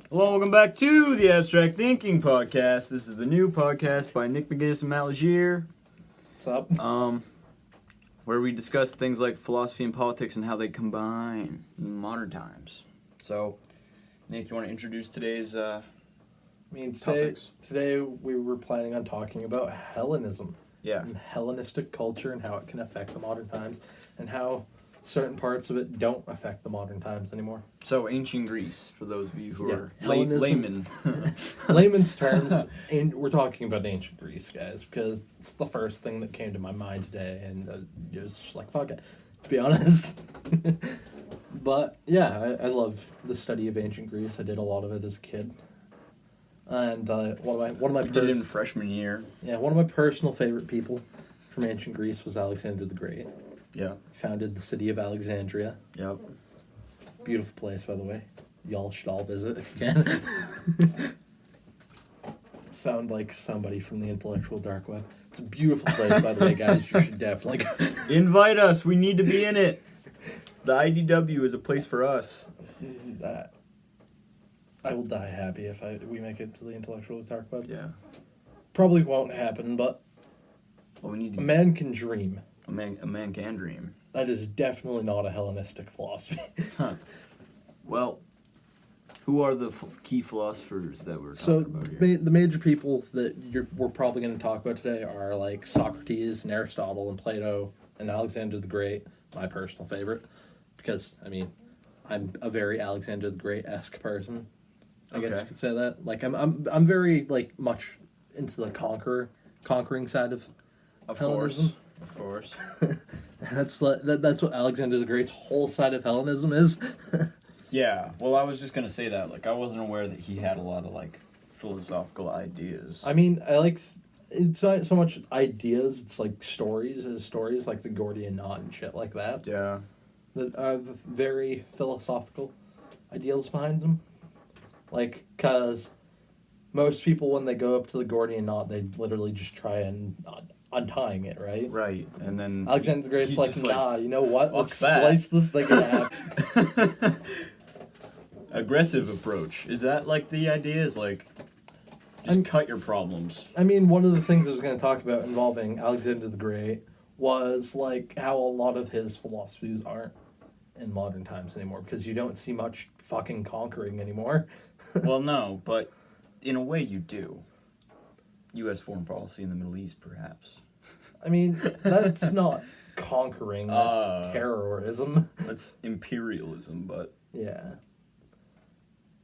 Hello, welcome back to the Abstract Thinking Podcast. This is the new podcast by Nick McInnis and Matt Legere. What's up? Where we discuss things like philosophy and politics and how they combine in modern times. So, Nick, you want to introduce today's topics? Today we were planning on talking about Hellenism. Yeah. And Hellenistic culture and how it can affect the modern times and how certain parts of it don't affect the modern times anymore. So, ancient Greece, for those of you who are Hellenism. laymen. Layman's terms, and we're talking about ancient Greece, guys, because it's the first thing that came to my mind today, and it was just like, fuck it, to be honest. But, yeah, I love the study of ancient Greece. I did a lot of it as a kid. And one of my did it in freshman year. Yeah, one of my personal favorite people from ancient Greece was Alexander the Great. Yeah. He founded the city of Alexandria. Yep. Beautiful place, by the way. Y'all should all visit if you can. Sound like somebody from the intellectual dark web. It's a beautiful place, by the way, guys. You should definitely go. Invite us. We need to be in it. The IDW is a place for us. I will die happy if we make it to the intellectual dark web. Yeah. Probably won't happen, but well, we need to... a man can dream. A man can dream. That is definitely not a Hellenistic philosophy. Huh. Well, who are the key philosophers that we're talking about here? The major people that we're probably going to talk about today are like Socrates and Aristotle and Plato and Alexander the Great, my personal favorite, because, I mean, I'm a very Alexander the Great-esque person. I guess you could say that. Like, I'm very, like, much into the conquering side of Hellenism. Of course. That's what Alexander the Great's whole side of Hellenism is. Yeah. Well, I was just gonna say that. Like, I wasn't aware that he had a lot of like philosophical ideas. I mean, I like it's not so much ideas; it's like stories, like the Gordian knot and shit like that. Yeah. That are very philosophical ideals behind them. Like, cause most people when they go up to the Gordian knot, they literally just try and untying it, right? Right, and then Alexander the Great's like, nah, you know what? Let's that. slice this thing in half. Aggressive approach. Is that like the idea? Is like just cut your problems. I mean, one of the things I was going to talk about involving Alexander the Great was like how a lot of his philosophies aren't in modern times anymore because you don't see much fucking conquering anymore. Well, no, but in a way you do. U.S. foreign policy in the Middle East, perhaps. I mean, that's not conquering. That's terrorism. That's imperialism, but... Yeah.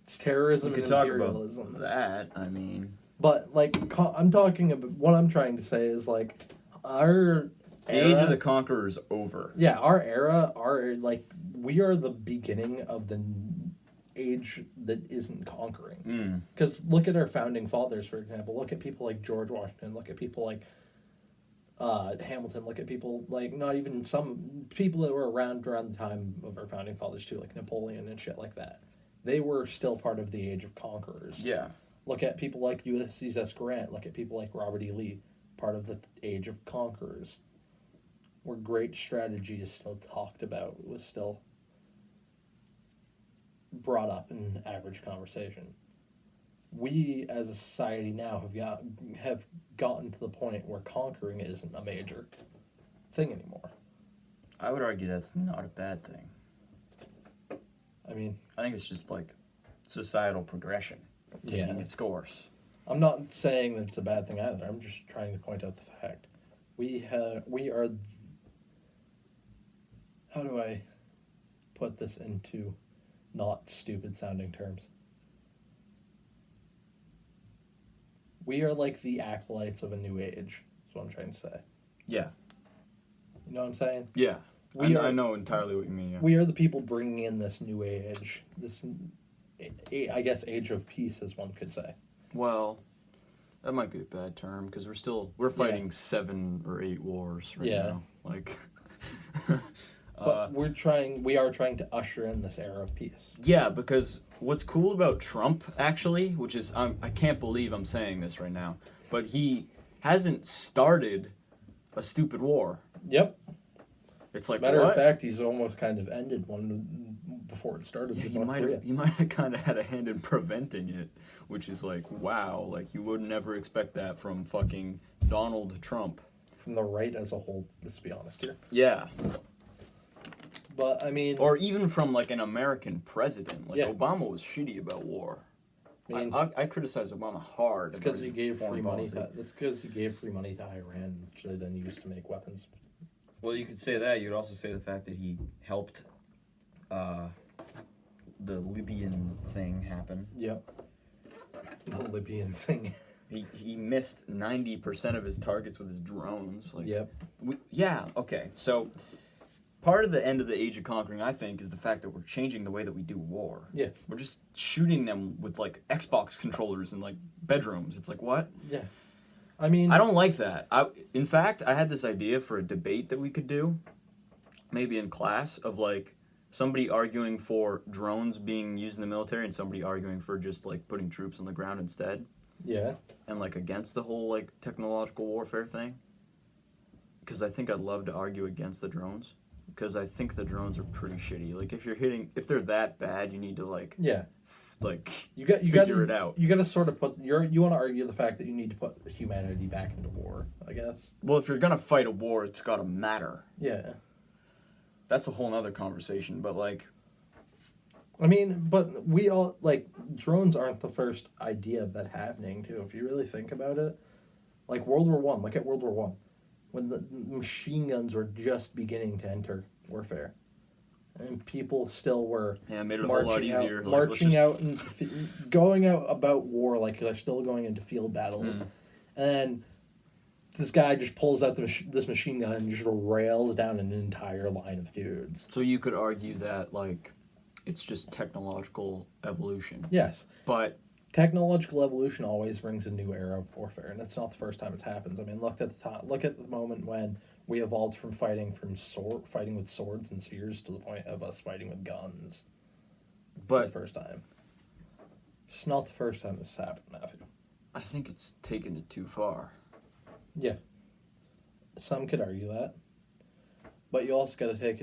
It's terrorism and imperialism. We could talk about that, I mean... But, like, I'm talking about... What I'm trying to say is, like, our The age of the conqueror is over. Yeah, our era, we are the beginning of the age that isn't conquering. Because look at our founding fathers, for example. Look at people like George Washington. Look at people like Hamilton. Look at people like not even some people that were around the time of our founding fathers too, like Napoleon and shit like that. They were still part of the age of conquerors. Yeah. Look at people like Ulysses S. Grant. Look at people like Robert E. Lee, part of the age of conquerors. Where great strategy is still talked about. It was still brought up in average conversation. We as a society now have gotten to the point where conquering isn't a major thing anymore. I would argue that's not a bad thing. I mean, I think it's just like societal progression taking its course. I'm not saying that it's a bad thing either. I'm just trying to point out the fact. We are how do I put this into not stupid sounding terms? We are like the acolytes of a new age, is what I'm trying to say. Yeah. You know what I'm saying? Yeah. I know entirely what you mean, yeah. We are the people bringing in this new age, this, I guess, age of peace, as one could say. Well, that might be a bad term, because we're fighting 7 or 8 wars right now. Like... But we are trying to usher in this era of peace. Yeah, because what's cool about Trump, actually, which is, I can't believe I'm saying this right now, but he hasn't started a stupid war. Yep. It's like, Matter of fact, he's almost kind of ended one before it started Yeah, with you North Korea. might have kind of had a hand in preventing it, which is like, wow, like you would never expect that from fucking Donald Trump. From the right as a whole, let's be honest here. Yeah. But I mean, or even from like an American president. Like Yeah. Obama was shitty about war. I mean, I criticize Obama hard. it's because he gave free foreign money. policy. That's because he gave free money to Iran, which they then used to make weapons. Well, you could say that. You could also say the fact that he helped the Libyan thing happen. Yep. The Libyan thing. He missed 90% of his targets with his drones. Like, Yep. Yeah, okay. So part of the end of the age of conquering, I think, is the fact that we're changing the way that we do war. Yes. We're just shooting them with like Xbox controllers in like bedrooms. It's like, what? Yeah. I mean, I don't like that. In fact, I had this idea for a debate that we could do, maybe in class, of like somebody arguing for drones being used in the military and somebody arguing for just like putting troops on the ground instead. Yeah. And like against the whole like technological warfare thing. Because I think I'd love to argue against the drones. Because I think the drones are pretty shitty. Like if they're that bad, you need to like figure it out. You got to sort of you want to argue the fact that you need to put humanity back into war, I guess. Well, if you're gonna fight a war, it's gotta matter. Yeah. That's a whole nother conversation. But like, I mean, but we all like drones aren't the first idea of that happening too. If you really think about it, like World War One. Look at World War One, when the machine guns were just beginning to enter warfare. And people still were made it a whole lot easier. Marching out and going out about war like they're still going into field battles. And this guy just pulls out this machine gun and just rails down an entire line of dudes. So you could argue that, like, it's just technological evolution. Yes. But technological evolution always brings a new era of warfare, and it's not the first time it's happened. I mean, look at the moment when we evolved from fighting with swords and spears to the point of us fighting with guns. For the first time. It's not the first time this has happened, Matthew. I think it's taken it too far. Yeah. Some could argue that. But you also have to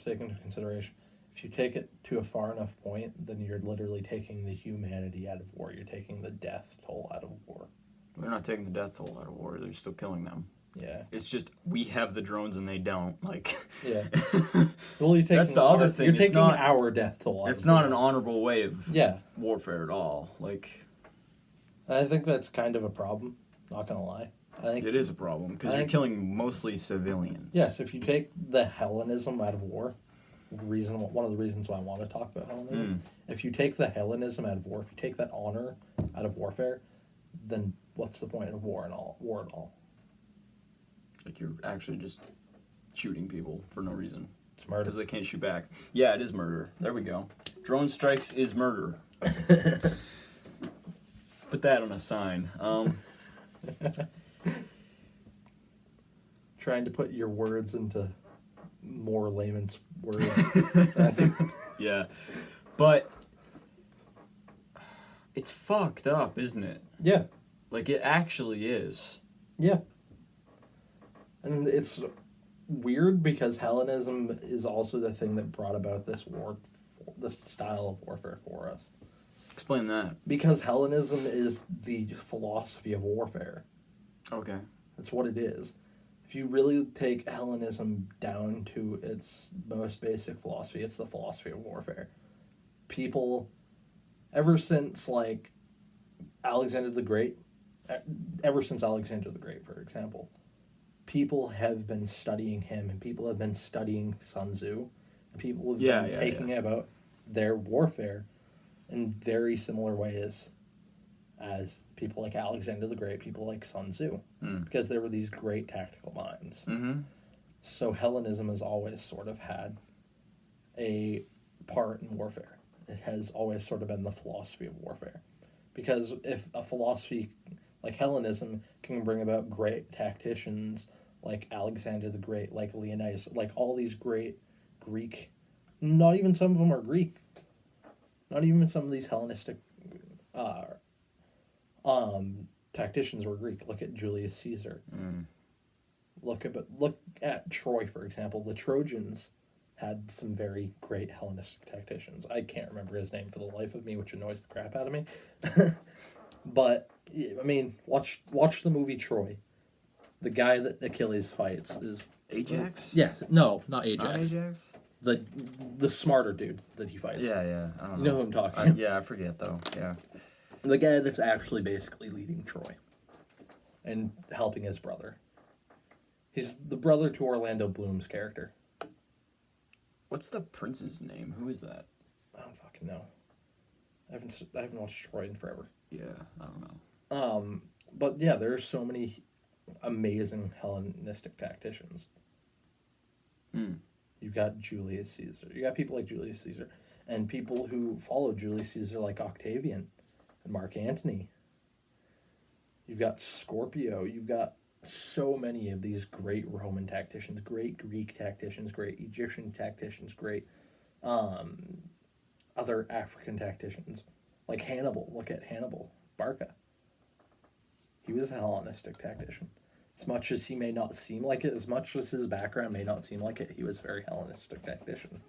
take into consideration, if you take it to a far enough point, then you're literally taking the humanity out of war. You're taking the death toll out of war. They're not taking the death toll out of war. They're still killing them. Yeah. It's just we have the drones and they don't. Like. Yeah. Well, that's the other thing. You're taking our death toll out It's not an honorable way of warfare at all. Like. I think that's kind of a problem. Not gonna lie. I think it is a problem because you're killing mostly civilians. Yes, if you take the Hellenism out of war, one of the reasons why I want to talk about Hellenism, if you take the Hellenism out of war, if you take that honor out of warfare, then what's the point of war at all? Like you're actually just shooting people for no reason. It's murder. Because they can't shoot back. Yeah, it is murder. There we go. Drone strikes is murder. Put that on a sign. Trying to put your words into more layman's words. Yeah. But it's fucked up, isn't it? Yeah. Like it actually is. Yeah. And it's weird because Hellenism is also the thing that brought about this style of warfare for us. Explain that. Because Hellenism is the philosophy of warfare. Okay. That's what it is. If you really take Hellenism down to its most basic philosophy, it's the philosophy of warfare. People, ever since Alexander the Great, for example, people have been studying him, and people have been studying Sun Tzu, and people have been taking about their warfare in very similar ways as people like Alexander the Great, people like Sun Tzu, because there were these great tactical minds. Mm-hmm. So Hellenism has always sort of had a part in warfare. It has always sort of been the philosophy of warfare. Because if a philosophy like Hellenism can bring about great tacticians like Alexander the Great, like Leonidas, like all these great Greek, not even some of them are Greek, not even some of these Hellenistic tacticians were Greek. Look at Julius Caesar. Look at Troy, for example. The Trojans had some very great Hellenistic tacticians. I can't remember his name for the life of me, which annoys the crap out of me. But I mean, watch the movie Troy. The guy that Achilles fights is Ajax? yeah, no, not Ajax. Not Ajax? The smarter dude that he fights. Yeah. I don't You know who I'm talking. Yeah, I forget though. Yeah. The guy that's actually basically leading Troy and helping his brother. He's the brother to Orlando Bloom's character. What's the prince's name? Who is that? I don't fucking know. I haven't watched Troy in forever. Yeah, I don't know. But yeah, there are so many amazing Hellenistic tacticians. You've got Julius Caesar. You got people like Julius Caesar, and people who followed Julius Caesar like Octavian and Mark Antony. You've got Scorpio. You've got so many of these great Roman tacticians, great Greek tacticians, great Egyptian tacticians, great other African tacticians, like Hannibal. Look at Hannibal Barca. He was a Hellenistic tactician. As much as he may not seem like it, as much as his background may not seem like it, he was a very Hellenistic tactician.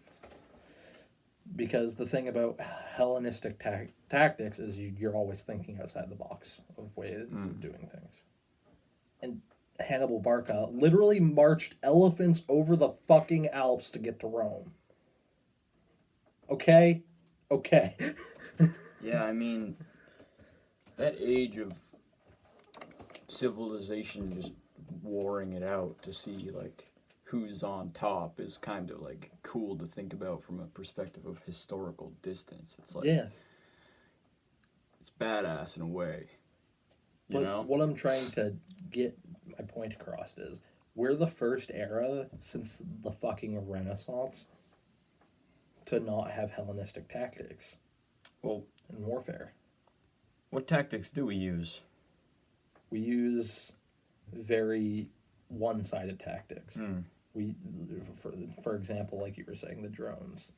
Because the thing about Hellenistic tactics is you're always thinking outside the box of ways of doing things. And Hannibal Barca literally marched elephants over the fucking Alps to get to Rome. Okay? Okay. Yeah, I mean, that age of civilization just warring it out to see, like, who's on top is kind of, like, cool to think about from a perspective of historical distance. It's like, Yeah. it's badass in a way. You But know? what I'm trying to get my point across is we're the first era since the fucking Renaissance to not have Hellenistic tactics Well, in warfare. what tactics do we use? We use very one-sided tactics. We, for example, like you were saying, the drones.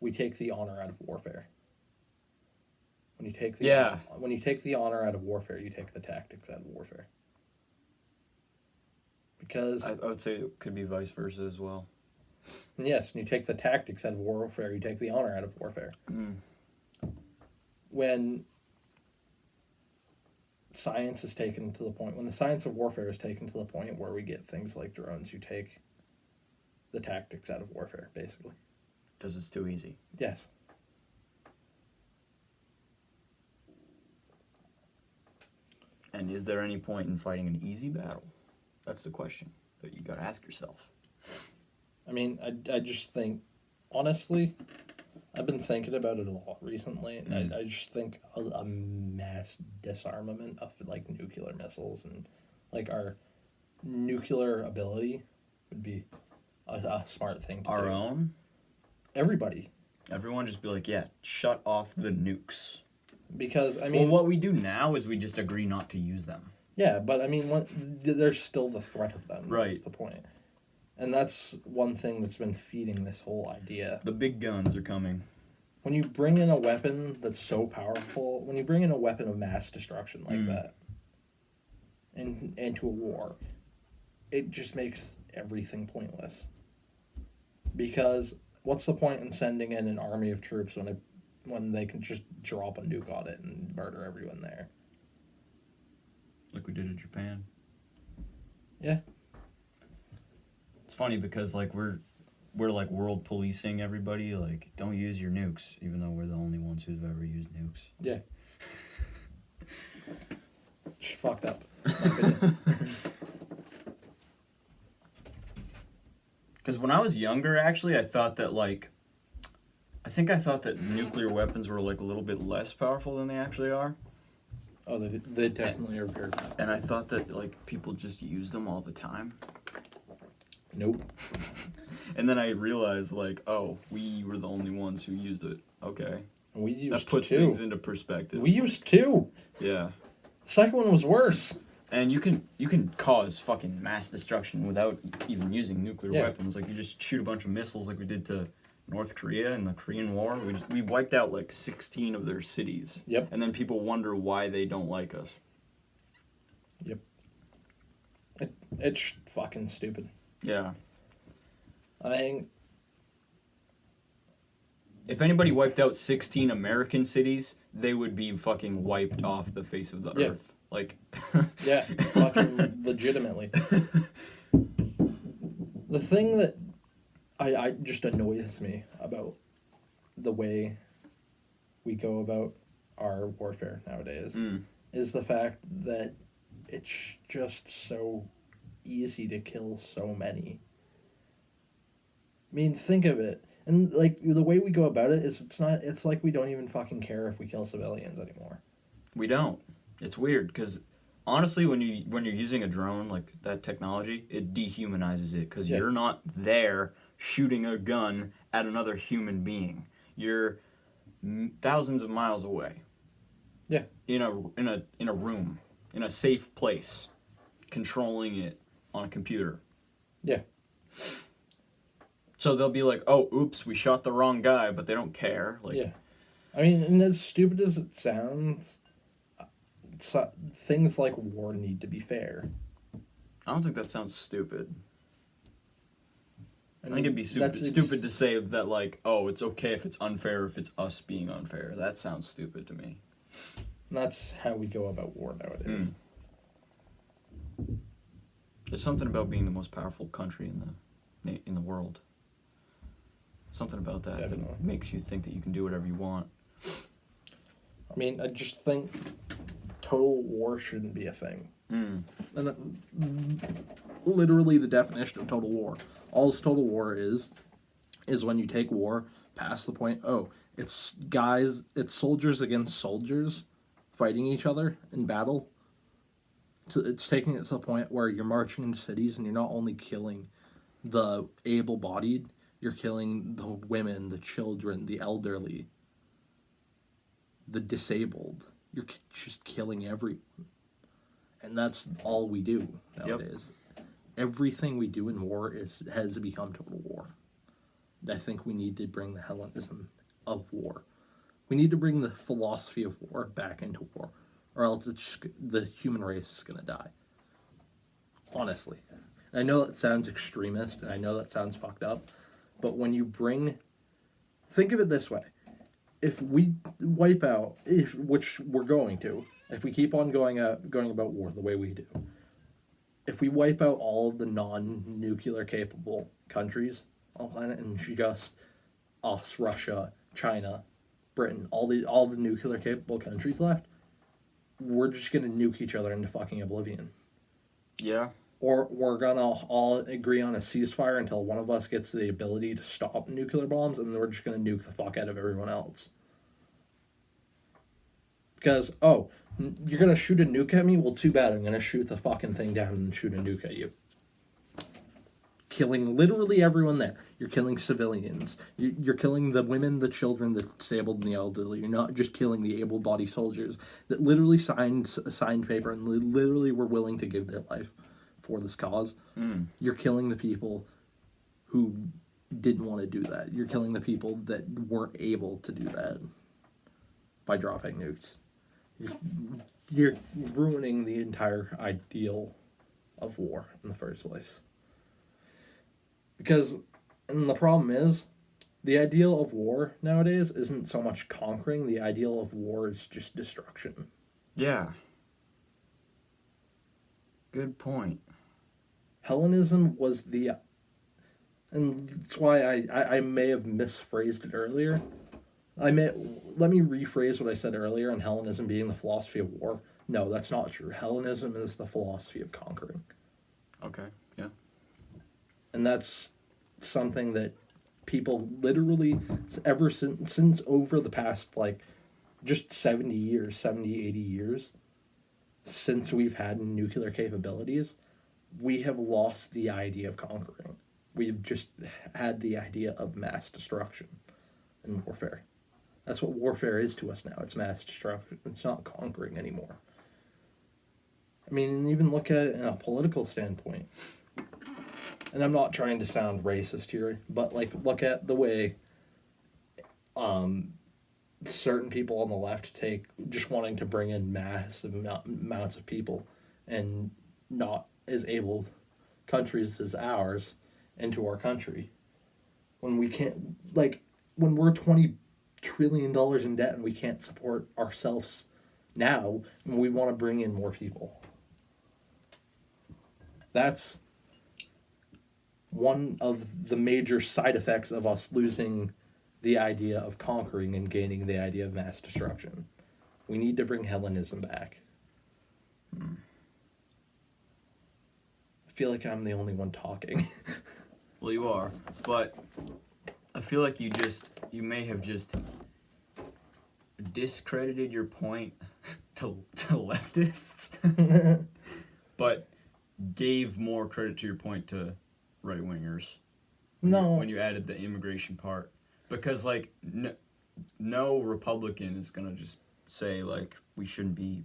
We take the honor out of warfare. When you take the honor out of warfare, you take the tactics out of warfare. Because I would say it could be vice versa as well. Yes, when you take the tactics out of warfare, you take the honor out of warfare. When science is taken to the point, when the science of warfare is taken to the point where we get things like drones, you take the tactics out of warfare, basically. Because it's too easy. Yes. And is there any point in fighting an easy battle? That's the question that you gotta ask yourself. I mean, I just think, honestly, I've been thinking about it a lot recently, and I just think a mass disarmament of, like, nuclear missiles and, like, our nuclear ability would be a smart thing to do. Our own? Everybody. Everyone just be like, yeah, shut off the nukes. Because, I mean... Well, what we do now is we just agree not to use them. Yeah, but, I mean, there's still the threat of them. Right. That's the point. And that's one thing that's been feeding this whole idea. The big guns are coming. When you bring in a weapon that's so powerful, when you bring in a weapon of mass destruction like that into a war, it just makes everything pointless. Because what's the point in sending in an army of troops when they can just drop a nuke on it and murder everyone there? Like we did in Japan. Yeah. It's funny because, like, we're like world policing everybody. Like, don't use your nukes, even though we're the only ones who've ever used nukes. Yeah. Just fucked up. Because when I was younger, actually, I thought that nuclear weapons were, like, a little bit less powerful than they actually are. Oh, they definitely are very powerful. And I thought that, like, people just use them all the time. Nope. And then I realized, like, oh, we were the only ones who used it. Okay. We used that puts two. things into perspective. We used two. Yeah. The second one was worse. And you can cause fucking mass destruction without even using nuclear weapons. Like, you just shoot a bunch of missiles like we did to North Korea in the Korean War. We wiped out like 16 of their cities. Yep. And then people wonder why they don't like us. Yep. It's fucking stupid. Yeah. I think If anybody wiped out 16 American cities, they would be fucking wiped off the face of the earth. Like, yeah, fucking legitimately. The thing that I just annoys me about the way we go about our warfare nowadays is the fact that it's just so easy to kill so many. I mean, think of it. And, like, the way we go about it is it's like we don't even fucking care if we kill civilians anymore. We don't. It's weird, because honestly, when you're using a drone, like that technology, it dehumanizes it, because you're not there shooting a gun at another human being. You're thousands of miles away. Yeah. In a room, in a safe place, controlling it on a computer. Yeah. So they'll be like, "Oh, oops, we shot the wrong guy," but they don't care. Like, yeah. I mean, and as stupid as it sounds, things like war need to be fair. I don't think that sounds stupid. I think it'd be stupid to say that, like, oh, it's okay if it's unfair if it's us being unfair. That sounds stupid to me. And that's how we go about war nowadays. There's something about being the most powerful country in the world. Something about that Definitely. That makes you think that you can do whatever you want. I mean, I just think total war shouldn't be a thing. And literally the definition of total war. All total war is when you take war past the point, it's soldiers against soldiers fighting each other in battle. It's taking it to the point where you're marching into cities and you're not only killing the able-bodied, you're killing the women, the children, the elderly, the disabled. You're just killing everyone. And that's all we do nowadays. Yep. Everything we do in war has become total war. I think we need to bring the Hellenism of war. We need to bring the philosophy of war back into war, or else the human race is going to die. Honestly. I know that sounds extremist, and I know that sounds fucked up, but when you think of it this way. If we wipe out, which we're going to, if we keep on going about war the way we do, if we wipe out all of the non-nuclear capable countries on the planet and just us, Russia, China, Britain, all the nuclear capable countries left, we're just gonna nuke each other into fucking oblivion. Yeah. Or we're gonna all agree on a ceasefire until one of us gets the ability to stop nuclear bombs, and then we're just gonna nuke the fuck out of everyone else. Because, you're gonna shoot a nuke at me? Well, too bad. I'm gonna shoot the fucking thing down and shoot a nuke at you. Killing literally everyone there. You're killing civilians. You're killing the women, the children, the disabled, and the elderly. You're not just killing the able-bodied soldiers that literally signed paper and literally were willing to give their life for this cause. You're killing the people who didn't want to do that. You're killing the people that weren't able to do that by dropping nukes. You're ruining the entire ideal of war in the first place. Because, and the problem is, the ideal of war nowadays isn't so much conquering. The ideal of war is just destruction. Yeah. Good point. Hellenism was and that's why I may have misphrased it earlier. Let me rephrase what I said earlier on Hellenism being the philosophy of war. No, that's not true. Hellenism is the philosophy of conquering. Okay, yeah. And that's something that people literally, ever since over the past, just 70 years, 80 years, since we've had nuclear capabilities, we have lost the idea of conquering. We've just had the idea of mass destruction and warfare. That's what warfare is to us now. It's mass destruction. It's not conquering anymore. I mean, even look at it in a political standpoint. And I'm not trying to sound racist here, but look at the way certain people on the left take just wanting to bring in massive amounts of people and not as able countries as ours into our country. When we can't, when we're $20 trillion in debt and we can't support ourselves now, and we want to bring in more people. That's one of the major side effects of us losing the idea of conquering and gaining the idea of mass destruction. We need to bring Hellenism back. I feel like I'm the only one talking. Well, you are, but I feel like you may have just discredited your point to leftists, but gave more credit to your point to right-wingers. No. When you added the immigration part. Because, like, no Republican is going to just say, like, we shouldn't be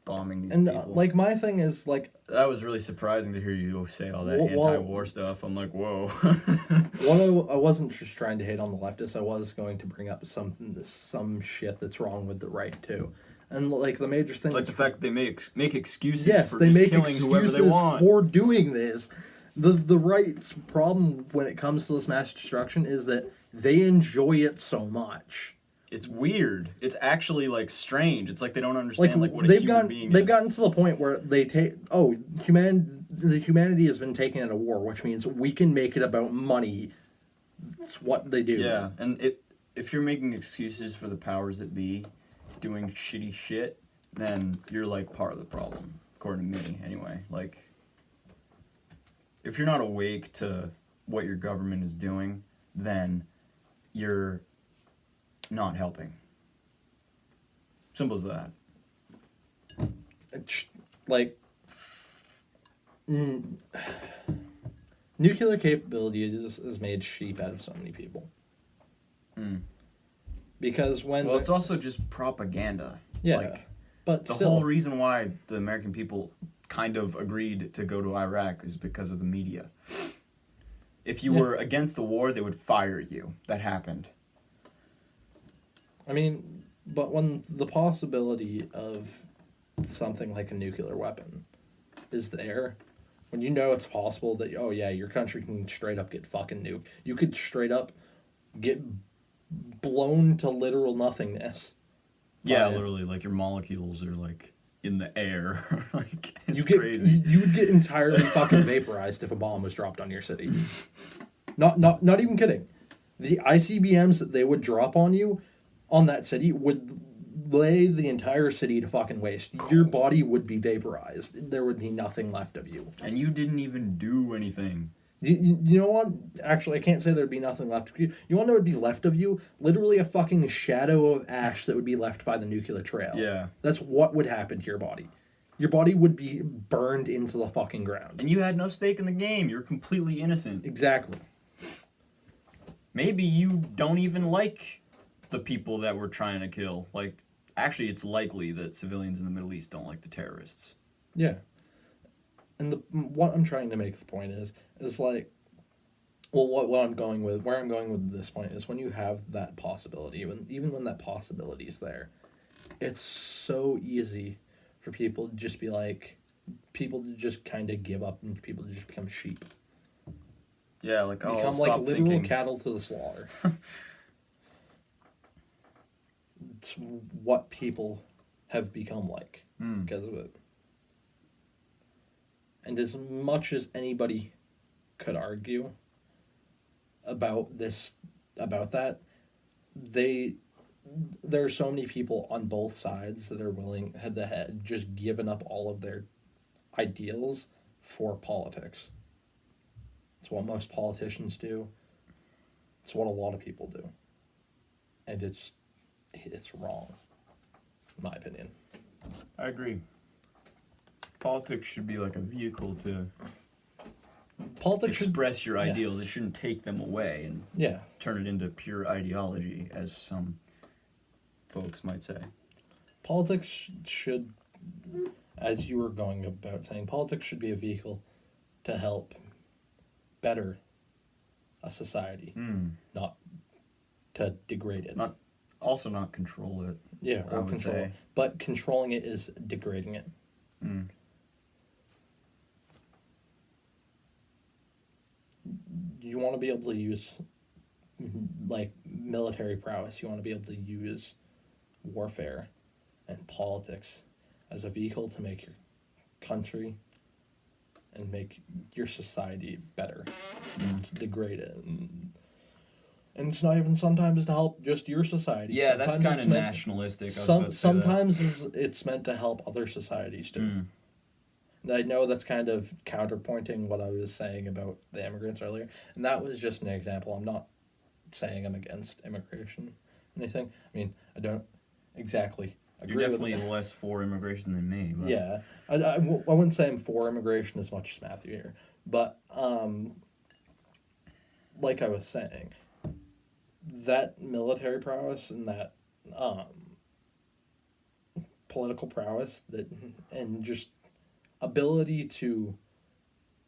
bombing these people. Like, my thing is, like... That was really surprising to hear you say all that anti-war stuff. I'm like, whoa. I wasn't just trying to hate on the leftists. I was going to bring up some shit that's wrong with the right, too. And, like, the major thing... Like the fact that they make excuses for they just make killing whoever they want. for doing this. The right's problem when it comes to this mass destruction is that they enjoy it so much. It's weird. It's actually, like, strange. It's like they don't understand, like what a they've human being is. They've gotten to the point where they take... humanity has been taken at a war, which means we can make it about money. That's what they do. Yeah, and if you're making excuses for the powers that be doing shitty shit, then you're, like, part of the problem, according to me, anyway. Like, if you're not awake to what your government is doing, then you're not helping. Simple as that. Like, nuclear capability has made sheep out of so many people. Because when... Well, it's also just propaganda. Yeah, like, but the still, whole reason why the American people kind of agreed to go to Iraq is because of the media. If you were against the war, they would fire you. That happened. I mean, but when the possibility of something like a nuclear weapon is there, when you know it's possible that, oh yeah, your country can straight up get fucking nuked. You could straight up get blown to literal nothingness. Yeah, literally, like your molecules are like in the air. Like, it's crazy. You would get entirely fucking vaporized if a bomb was dropped on your city. Not even kidding. The ICBMs that they would drop on you, on that city, would lay the entire city to fucking waste. Your body would be vaporized. There would be nothing left of you. And you didn't even do anything. You know what? Actually, I can't say there'd be nothing left of you. You want to know what would be left of you? Literally a fucking shadow of ash that would be left by the nuclear trail. Yeah. That's what would happen to your body. Your body would be burned into the fucking ground. And you had no stake in the game. You're completely innocent. Exactly. Maybe you don't even like the people that we're trying to kill. Like, actually, it's likely that civilians in the Middle East don't like the terrorists. Yeah. And what I'm trying to make the point is like, well, where I'm going with this point is when you have that possibility, even when that possibility is there, it's so easy for people to just be like, people to just kind of give up and people to just become sheep. Yeah, like, become like literal cattle to the slaughter. It's what people have become like because of it. And as much as anybody could argue about that, there are so many people on both sides that are willing, head to head, just given up all of their ideals for politics. It's what most politicians do. It's what a lot of people do. And it's wrong, in my opinion. I agree. Politics should be like a vehicle to express your ideals. It shouldn't take them away and turn it into pure ideology, as some folks might say. Politics should, as you were going about saying, politics should be a vehicle to help better a society, not to degrade it. Not control it. Yeah, or control it. But controlling it is degrading it. You want to be able to use like military prowess. You want to be able to use warfare and politics as a vehicle to make your country and make your society better, to degrade it. And it's not even sometimes to help just your society. Yeah, that's Sometimes kind it's of meant- nationalistic. I was about to say that. Sometimes it's meant to help other societies too. Mm. And I know that's kind of counterpointing what I was saying about the immigrants earlier, and that was just an example. I'm not saying I'm against immigration or anything. I mean, I don't exactly agree You're with definitely less for immigration than me. But... Yeah, I wouldn't say I'm for immigration as much as Matthew here, but like I was saying, that military prowess and that political prowess that and just ability to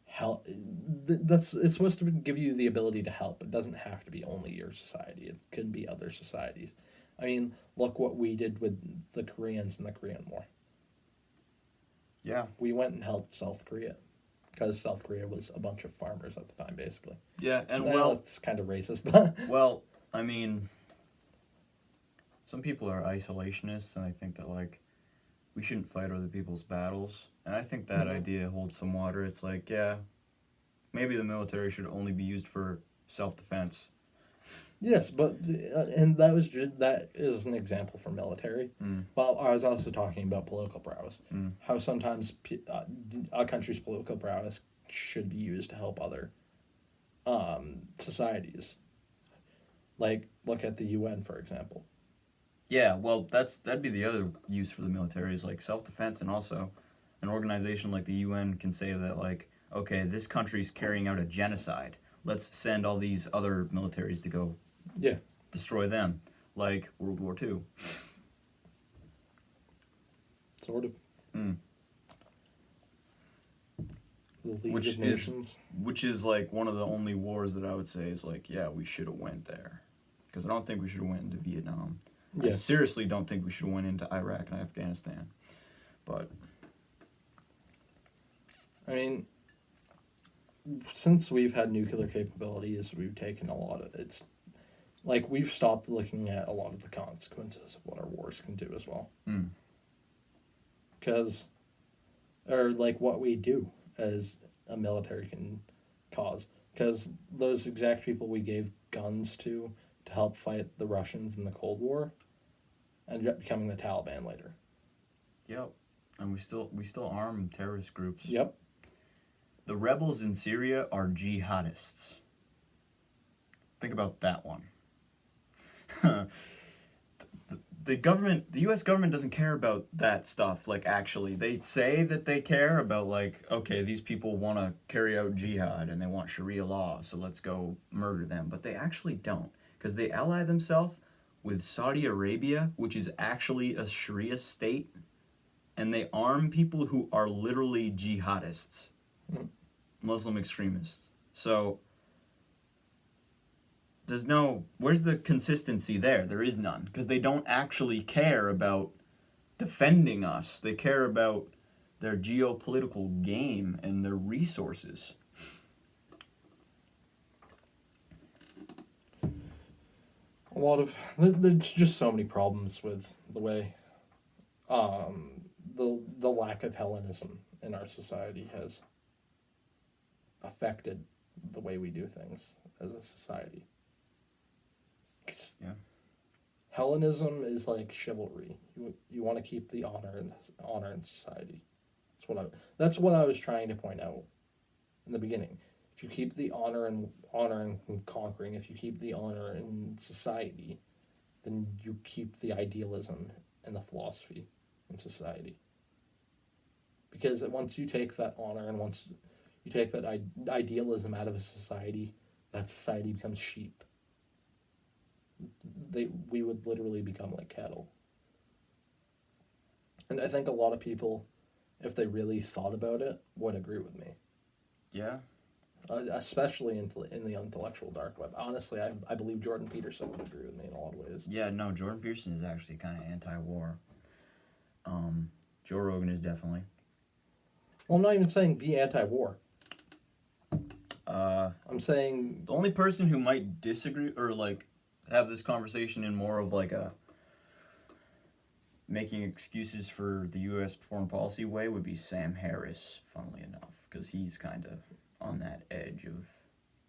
help, it's supposed to give you the ability to help. It doesn't have to be only your society. It could be other societies. I mean, look what we did with the Koreans in the Korean War. Yeah. We went and helped South Korea because South Korea was a bunch of farmers at the time, basically. Yeah, and Well, it's kind of racist, but well, I mean, some people are isolationists, and I think that like we shouldn't fight other people's battles, and I think that idea holds some water. It's like, yeah, maybe the military should only be used for self-defense. yes, but and that is an example for military. Well, I was also talking about political prowess. How sometimes a country's political prowess should be used to help other societies. Like, look at the UN, for example. Yeah, well, that'd be the other use for the military is like self-defense, and also an organization like the UN can say that like, okay, this country's carrying out a genocide. Let's send all these other militaries to go destroy them, like World War II. Sort of. The League Which of Nations. Which is like one of the only wars that I would say is like, yeah, we should have went there, because I don't think we should have went into Vietnam. I seriously don't think we should have went into Iraq and Afghanistan. But I mean, since we've had nuclear capabilities, we've taken a lot of it's like we've stopped looking at a lot of the consequences of what our wars can do as well. Because, or like what we do as a military can cause. Because those exact people we gave guns to help fight the Russians in the Cold War ended up becoming the Taliban later. Yep. And we still arm terrorist groups. Yep. The rebels in Syria are jihadists. Think about that one. The U.S. government doesn't care about that stuff. Like, actually, they say that they care about, like, okay, these people want to carry out jihad and they want Sharia law, so let's go murder them. But they actually don't, because they ally themselves with Saudi Arabia, which is actually a Sharia state, and they arm people who are literally jihadists, Muslim extremists. So where's the consistency there? There is none, because they don't actually care about defending us. They care about their geopolitical game and their resources. There's just so many problems with the way the lack of Hellenism in our society has affected the way we do things as a society. Yeah. Hellenism is like chivalry. You want to keep the honor in society. That's what I was trying to point out in the beginning. If you keep the honor in conquering, if you keep the honor in society, then you keep the idealism and the philosophy in society. Because once you take that honor and once you take that idealism out of a society, that society becomes sheep. We would literally become like cattle. And I think a lot of people, if they really thought about it, would agree with me. Yeah. Especially in the intellectual dark web. Honestly, I believe Jordan Peterson would agree with me in a lot of ways. Yeah, no, Jordan Peterson is actually kind of anti-war. Joe Rogan is definitely. Well, I'm not even saying be anti-war. I'm saying the only person who might disagree or like have this conversation in more of like a making excuses for the U.S. foreign policy way would be Sam Harris, funnily enough, because he's kind of on that edge of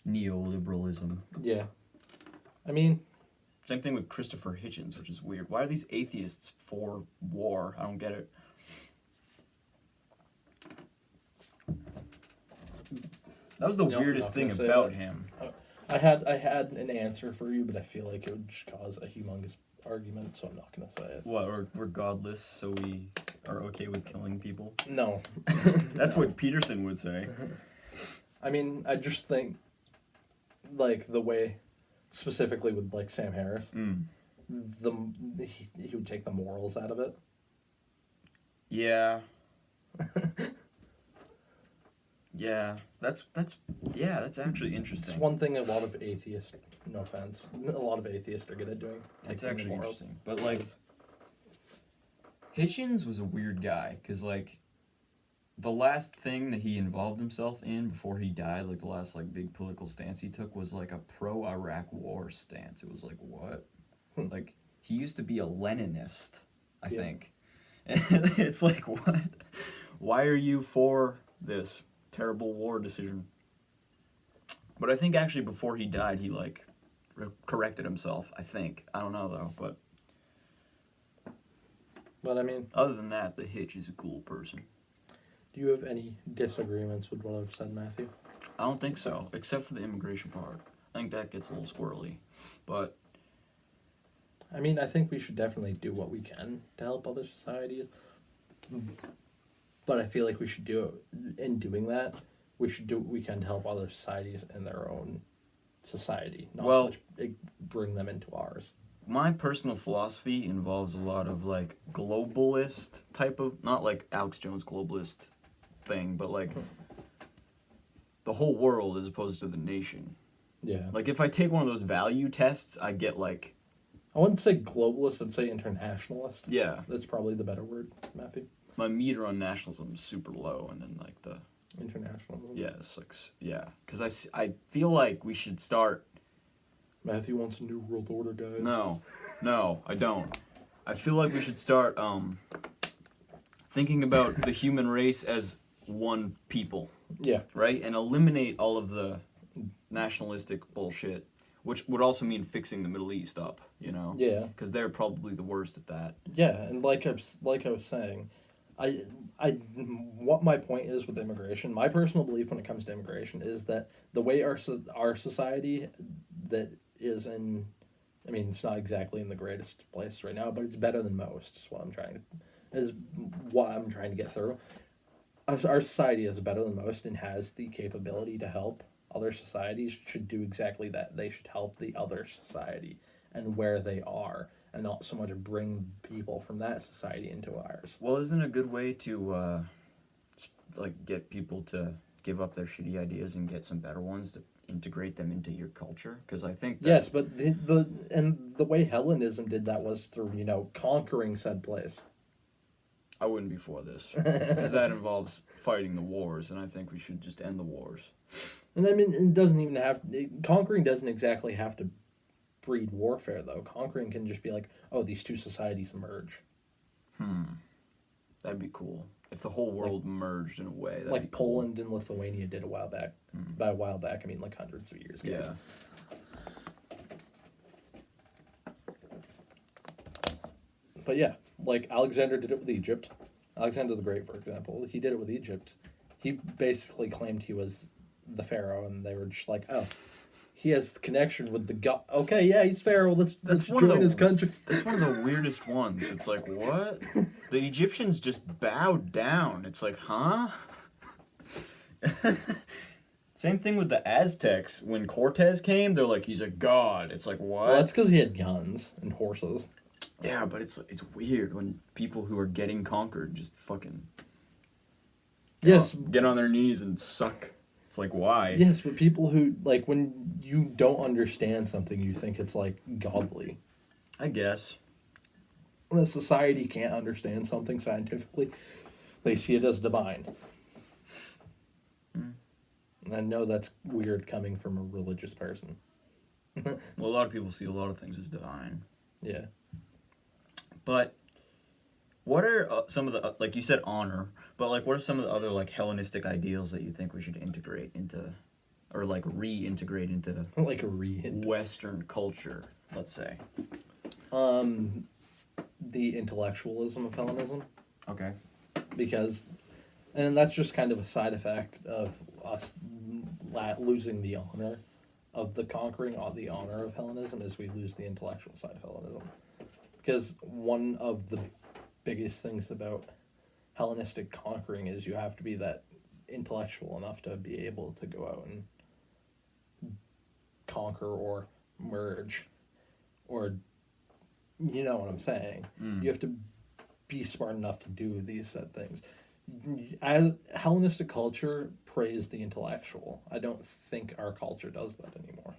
neoliberalism. yeah. I mean, same thing with Christopher Hitchens, which is weird. Why are these atheists for war? I don't get it. That was the weirdest thing about him. I had an answer for you, but I feel like it would just cause a humongous argument, so I'm not gonna say it. What, we're godless, so we are okay with killing people? No. That's what Peterson would say. I mean, I just think, like, the way, specifically with, like, Sam Harris, he would take the morals out of it. Yeah. Yeah, that's actually interesting. It's one thing a lot of atheists, no offense, a lot of atheists are good at doing. It's actually interesting. But, like, Hitchens was a weird guy, because, like, the last thing that he involved himself in before he died, like, the last, like, big political stance he took was, like, a pro-Iraq war stance. It was like, what? Like, he used to be a Leninist, I think. And it's like, what? Why are you for this terrible war decision? But I think actually before he died, he, like, corrected himself, I think. I don't know, though, but I mean, other than that, the Hitch is a cool person. Do you have any disagreements with what I've said, Matthew? I don't think so, except for the immigration part. I think that gets a little squirrely, but I mean, I think we should definitely do what we can to help other societies. But I feel like we should do it. In doing that, we should do what we can to help other societies in their own society, not so much bring them into ours. My personal philosophy involves a lot of, like, globalist type of, not like Alex Jones globalist thing, but, like, the whole world as opposed to the nation. Yeah. Like, if I take one of those value tests, I get, like, I wouldn't say globalist, I'd say internationalist. Yeah. That's probably the better word, Matthew. My meter on nationalism is super low, and then, like, the internationalism. Yeah, it's like, yeah, because I feel like we should start. Matthew wants a new world order, guys. No, I don't. I feel like we should start thinking about the human race as one people. Yeah. Right, and eliminate all of the nationalistic bullshit, which would also mean fixing the Middle East up. You know. Yeah. Because they're probably the worst at that. Yeah, and like I was saying, what my point is with immigration, my personal belief when it comes to immigration is that the way our society that is in, I mean, it's not exactly in the greatest place right now, but it's better than most. Is what I'm trying to get through. Our society is better than most and has the capability to help other societies. Should do exactly that. They should help the other society and where they are, and not so much bring people from that society into ours. Well, isn't a good way to, like, get people to give up their shitty ideas and get some better ones to integrate them into your culture? Because I think that... Yes, but the way Hellenism did that was through, conquering said place. I wouldn't be for this, because that involves fighting the wars, and I think we should just end the wars. And I mean, it doesn't even have... Conquering doesn't exactly have to breed warfare, though. Conquering can just be like, oh, these two societies merge. That'd be cool. If the whole world merged in a way. That'd like be cool. Poland and Lithuania did a while back. By a while back, I mean like hundreds of years ago. Yeah. But yeah, like Alexander did it with Egypt. Alexander the Great, for example, he did it with Egypt. He basically claimed he was the pharaoh, and they were just like, oh, he has the connection with the god. Okay, yeah, he's pharaoh. Let's join his country. That's one of the weirdest ones. It's like, what? The Egyptians just bowed down. It's like, huh? Same thing with the Aztecs. When Cortez came, they're like, he's a god. It's like, what? Well, that's because he had guns and horses. Yeah, but it's weird when people who are getting conquered just fucking get on their knees and suck. It's like, why? Yes, but people who, like, when you don't understand something, you think it's, like, godly. I guess. When a society can't understand something scientifically, they see it as divine. And I know that's weird coming from a religious person. Well, a lot of people see a lot of things as divine. Yeah. But what are some of the, like you said, honor, but like what are some of the other like Hellenistic ideals that you think we should integrate into, or like reintegrate into Like a re-hint. Western culture, let's say? The intellectualism of Hellenism. Okay. Because, and that's just kind of a side effect of us losing the honor of the conquering, the honor of Hellenism, is we lose the intellectual side of Hellenism. Because one of the biggest things about Hellenistic conquering is you have to be that intellectual enough to be able to go out and conquer or merge, or you know what I'm saying. You have to be smart enough to do these said things. As Hellenistic culture praised the intellectual. I don't think our culture does that anymore.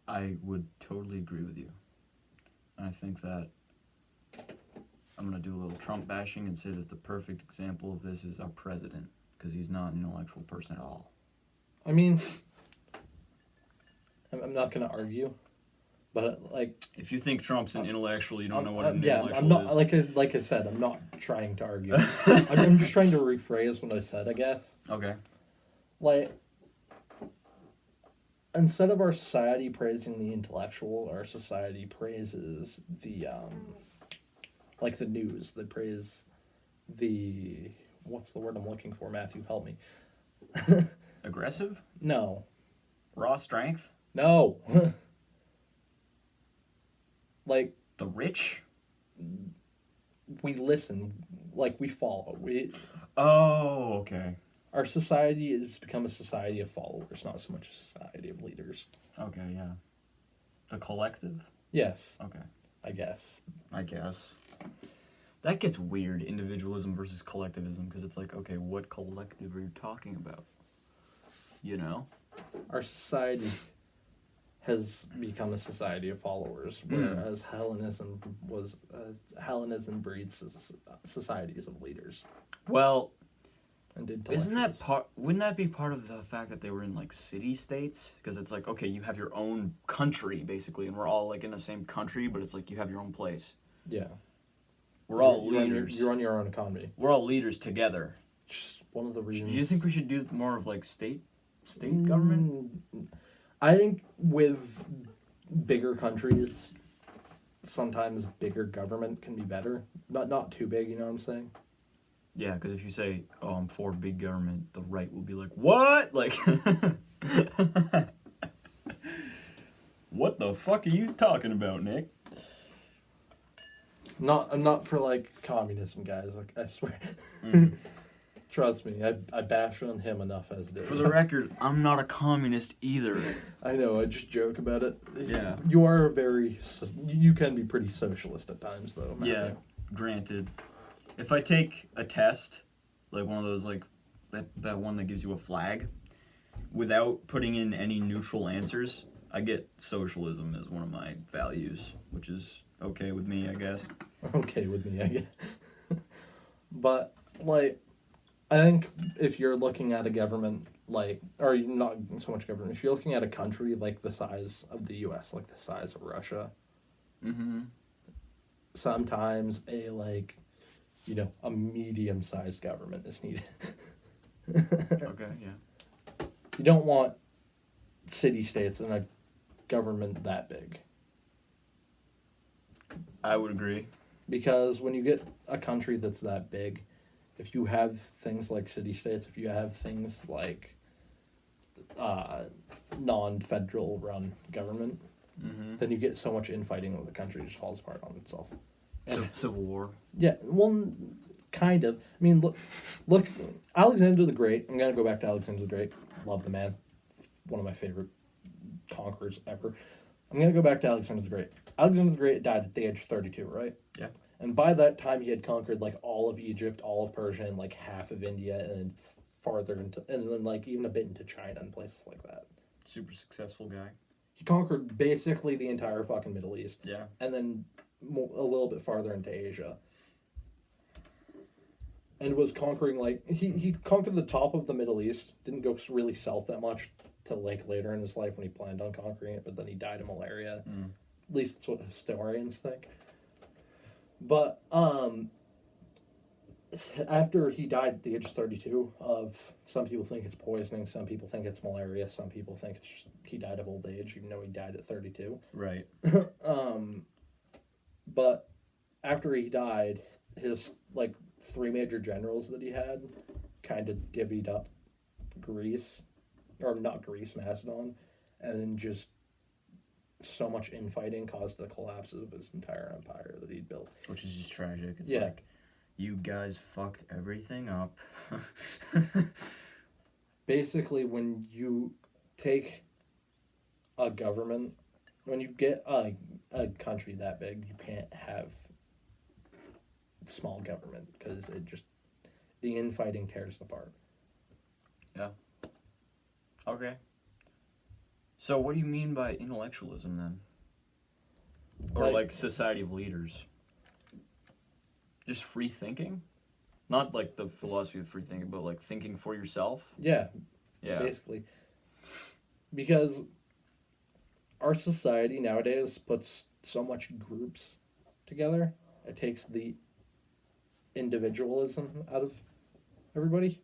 I would totally agree with you. And I think that I'm going to do a little Trump bashing and say that the perfect example of this is our president, because he's not an intellectual person at all. I mean, I'm not going to argue, but like, if you think Trump's an intellectual, you don't know what an yeah, intellectual I'm not is. like I said, I'm not trying to argue. I'm just trying to rephrase what I said, I guess. Okay. Like, instead of our society praising the intellectual, our society praises the like the news. They praise the, what's the word I'm looking for? Matthew, help me. Aggressive? No. Raw strength? No. Like, the rich? We listen, like we follow. Oh, okay. Our society has become a society of followers, not so much a society of leaders. Okay, yeah. The collective? Yes. Okay. I guess. That gets weird, individualism versus collectivism, because it's like, okay, what collective are you talking about? You know? Our society has become a society of followers, whereas Hellenism breeds societies of leaders. Well, and wouldn't that be part of the fact that they were in like city states? Because it's like, okay, you have your own country basically, and we're all like in the same country, but it's like you have your own place. Yeah. We're all leaders. You're on your own economy. We're all leaders together. Just one of the reasons. Do you think we should do more of like state government? I think with bigger countries, sometimes bigger government can be better. Not too big, you know what I'm saying? Yeah, because if you say, oh, I'm for big government, the right will be like, what? Like, what the fuck are you talking about, Nick? I'm not for like communism, guys. Like, I swear. Trust me, I bash on him enough as it is. For the record, I'm not a communist either. I know, I just joke about it. Yeah. You are you can be pretty socialist at times, though. Matthew. Yeah, granted. If I take a test, like one of those, like, that one that gives you a flag, without putting in any neutral answers, I get socialism as one of my values, which is okay with me, I guess. Okay with me, I guess. But, like, I think if you're looking at a government, like, or not so much government, if you're looking at a country like the size of the U.S., like the size of Russia, sometimes a medium-sized government is needed. Okay, yeah. You don't want city-states and a government that big. I would agree. Because when you get a country that's that big, if you have things like city-states, if you have things like non-federal run government, then you get so much infighting that the country just falls apart on itself. Civil War. Yeah, well, kind of. I mean, look, Alexander the Great. I'm going to go back to Alexander the Great. Love the man. One of my favorite conquerors ever. I'm going to go back to Alexander the Great. Alexander the Great died at the age of 32, right? Yeah. And by that time, he had conquered, like, all of Egypt, all of Persia, and, like, half of India, and farther into, and then, like, even a bit into China and places like that. Super successful guy. He conquered basically the entire fucking Middle East. Yeah. And then a little bit farther into Asia. and was conquering, like, he conquered the top of the Middle East, didn't go really south that much till, like, later in his life when he planned on conquering it, but then he died of malaria. At least that's what historians think. But after he died at the age of 32, of some people think it's poisoning, some people think it's malaria, some people think it's just he died of old age, even though he died at 32. Right. But after he died, his, like, 3 major generals that he had kind of divvied up Greece, or not Greece, Macedon, and then just so much infighting caused the collapse of his entire empire that he'd built. Which is just tragic. It's Yeah. like, you guys fucked everything up. Basically, when you take a government, when you get a country that big, you can't have small government, because it just, the infighting tears it apart. Yeah. Okay. So what do you mean by intellectualism then? Or like society of leaders? Just free thinking? Not like the philosophy of free thinking, but like thinking for yourself? Yeah, Yeah. basically. Because our society nowadays puts so much groups together, it takes the individualism out of everybody.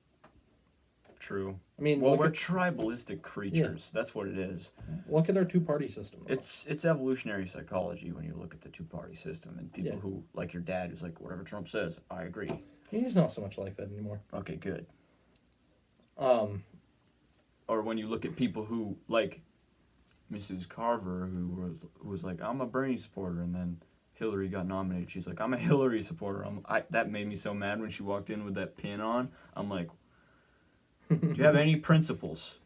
True. I mean, Well, we're tribalistic creatures. Yeah. That's what it is. Look at our two-party system. It's evolutionary psychology when you look at the two-party system, and people who, like your dad, who's like, whatever Trump says, I agree. He's not so much like that anymore. Okay, good. Or when you look at people who, like Mrs. Carver, who was like, I'm a Bernie supporter, and then Hillary got nominated. She's like, I'm a Hillary supporter. That made me so mad when she walked in with that pin on. I'm like, do you have any principles?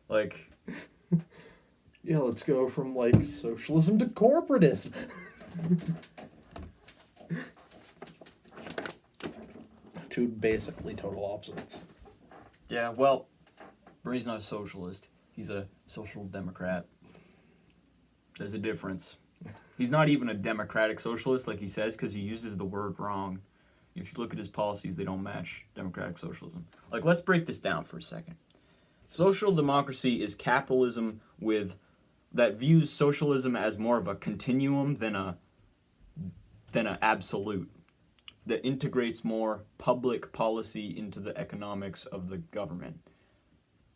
Like, yeah, let's go from, like, socialism to corporatism. Two basically total opposites. Yeah, well, Bernie's not a socialist. He's a social democrat. There's a difference. He's not even a democratic socialist like he says, because he uses the word wrong. If you look at his policies, they don't match democratic socialism. Like, let's break this down for a second. Social democracy is capitalism that views socialism as more of a continuum than a absolute, that integrates more public policy into the economics of the government.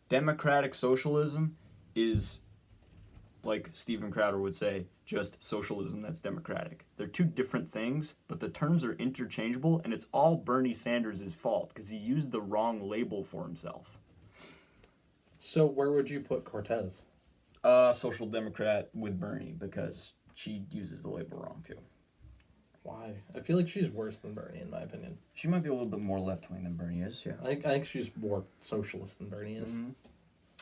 Democratic socialism is, like Steven Crowder would say, just socialism that's democratic. They're two different things, but the terms are interchangeable, and it's all Bernie Sanders' fault, because he used the wrong label for himself. So where would you put Cortez? Social democrat with Bernie, because she uses the label wrong too. Why? I feel like she's worse than Bernie, in my opinion. She might be a little bit more left-wing than Bernie is, yeah. I think she's more socialist than Bernie is. Mm-hmm.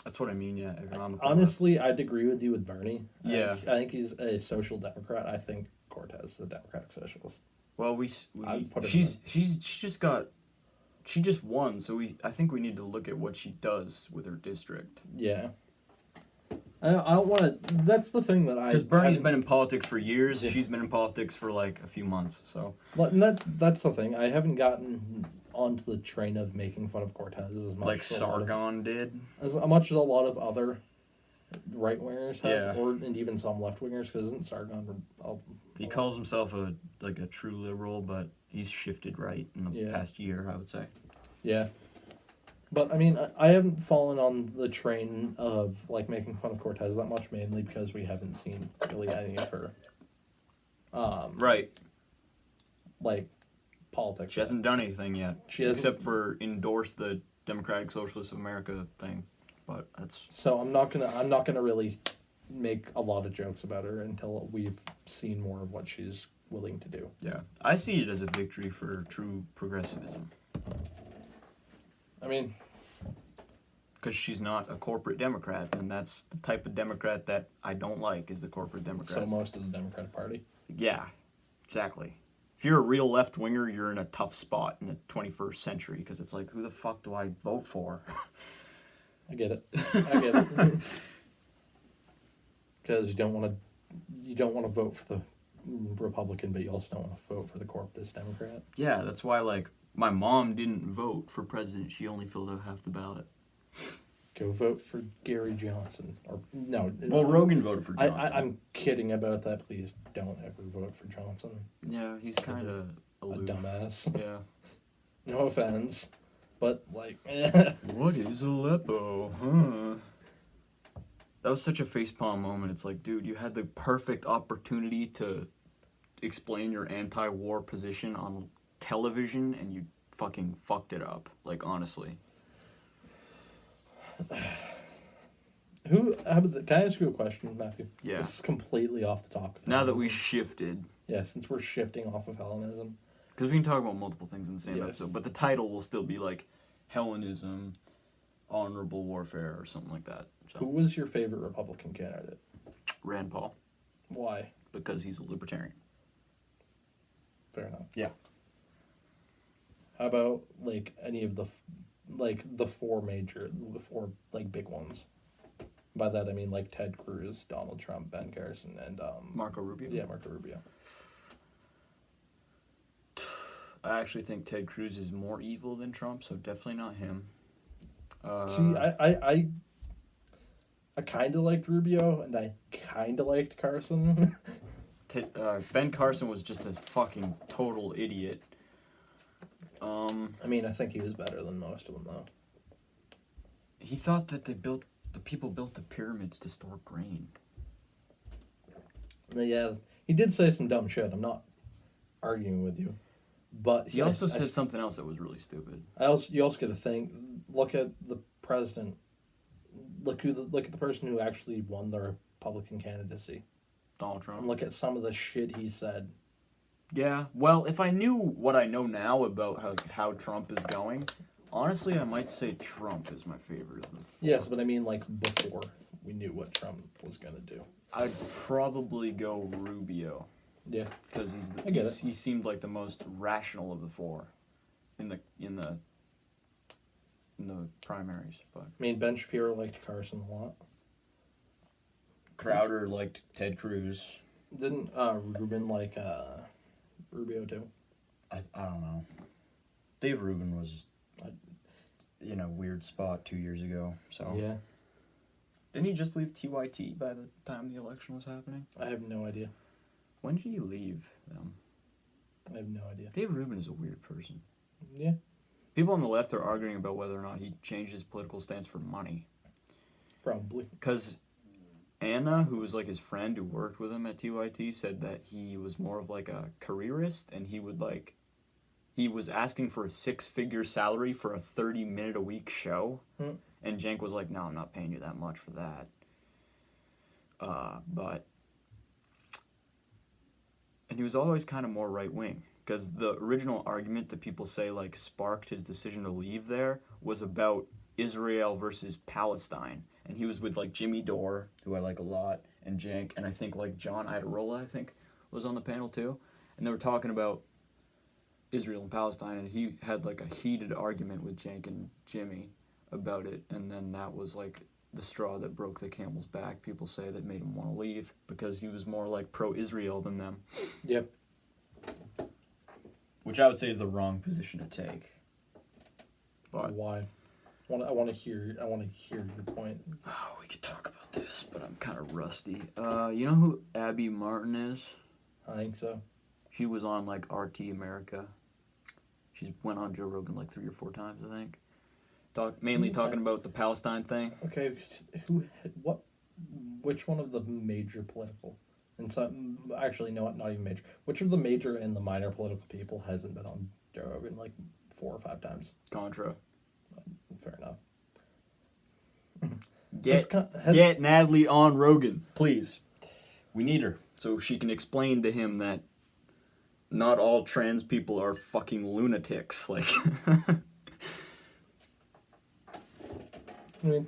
That's what I mean, yeah. Honestly, I'd agree with you with Bernie. Yeah. I think he's a social democrat. I think Cortez is a democratic socialist. Well, she just won, so I think we need to look at what she does with her district. Yeah. I don't want to. That's the thing that because Bernie's been in politics for years. Yeah. She's been in politics for like a few months. So. And that's the thing. I haven't gotten onto the train of making fun of Cortez as much. Like Sargon did. As much as a lot of other right wingers have, yeah. and even some left wingers. Because isn't Sargon? He calls himself a true liberal, but he's shifted right in the past year, I would say. Yeah. But, I mean, I haven't fallen on the train of, like, making fun of Cortez that much, mainly because we haven't seen really any of her, right. like, politics. She hasn't done anything yet, except for endorse the Democratic Socialists of America thing, but that's... So I'm not gonna really make a lot of jokes about her until we've seen more of what she's willing to do. Yeah. I see it as a victory for true progressivism. I mean, because she's not a corporate Democrat, and that's the type of Democrat that I don't like, is the corporate Democrats. So most of the Democratic Party? Yeah, exactly. If you're a real left-winger, you're in a tough spot in the 21st century, because it's like, who the fuck do I vote for? I get it. Because you don't want to vote for the Republican, but you also don't want to vote for the corporatist Democrat. Yeah, that's why, like, My mom didn't vote for president. She only filled out half the ballot. Go vote for Gary Johnson. Or no. Well, Rogan voted for Johnson. I'm kidding about that. Please don't ever vote for Johnson. Yeah, he's kind of A dumbass. Yeah. No offense, but like. What is Aleppo, huh? That was such a facepalm moment. It's like, dude, you had the perfect opportunity to explain your anti-war position on television, and you fucking fucked it up. Like, honestly. Can I ask you a question, Matthew? Yeah. This is completely off the topic. Now that we shifted. Yeah, since we're shifting off of Hellenism. Because we can talk about multiple things in the same Yes. episode, but the title will still be like Hellenism, Honorable Warfare, or something like that. So. Who was your favorite Republican candidate? Rand Paul. Why? Because he's a libertarian. Fair enough. Yeah. How about like any of the four like big ones? By that I mean like Ted Cruz, Donald Trump, Ben Carson, and Marco Rubio. Yeah, Marco Rubio. I actually think Ted Cruz is more evil than Trump, so definitely not him. See, I kind of liked Rubio, and I kind of liked Carson. Ben Carson was just a fucking total idiot. I mean, I think he was better than most of them, though. He thought that the people built the pyramids to store grain. Yeah, he did say some dumb shit. I'm not arguing with you, but He also said something else that was really stupid. You also get to think. Look at the president. Look at the person who actually won the Republican candidacy. Donald Trump. And look at some of the shit he said. Yeah, well, if I knew what I know now about how Trump is going, honestly, I might say Trump is my favorite of the four. Yes, but I mean, like, before we knew what Trump was going to do. I'd probably go Rubio. Yeah. Because he seemed like the most rational of the four in the primaries. But I mean, Ben Shapiro liked Carson a lot. Crowder liked Ted Cruz. Didn't Rubin like Rubio too? I don't know. Dave Rubin was in a weird spot 2 years ago. So yeah. Didn't he just leave TYT by the time the election was happening? I have no idea. When did he leave them? I have no idea. Dave Rubin is a weird person. Yeah. People on the left are arguing about whether or not he changed his political stance for money. Probably. Because Anna, who was like his friend who worked with him at TYT, said that he was more of like a careerist, and he was asking for a 6-figure salary for a 30-minute-a-week show. And Cenk was like, no, I'm not paying you that much for that. And he was always kind of more right-wing. Because the original argument that people say like sparked his decision to leave there was about Israel versus Palestine. And he was with like Jimmy Dore, who I like a lot, and Cenk, and I think like John Iadarola, I think, was on the panel too. And they were talking about Israel and Palestine, and he had like a heated argument with Cenk and Jimmy about it. And then that was like the straw that broke the camel's back, people say, that made him want to leave, because he was more like pro-Israel than them. Yep. Which I would say is the wrong position to take. But why? I want to hear your point. Oh, we could talk about this, but I'm kind of rusty. You know who Abby Martin is? I think so. She was on like RT America. She went on Joe Rogan like 3 or 4 times, I think. Talking about the Palestine thing. Okay, which one of the major political, and some actually no, not even major. Which of the major and the minor political people hasn't been on Joe Rogan like 4 or 5 times? Contra. Fair enough. Get Natalie on Rogan, please. We need her so she can explain to him that not all trans people are fucking lunatics. Like, I mean,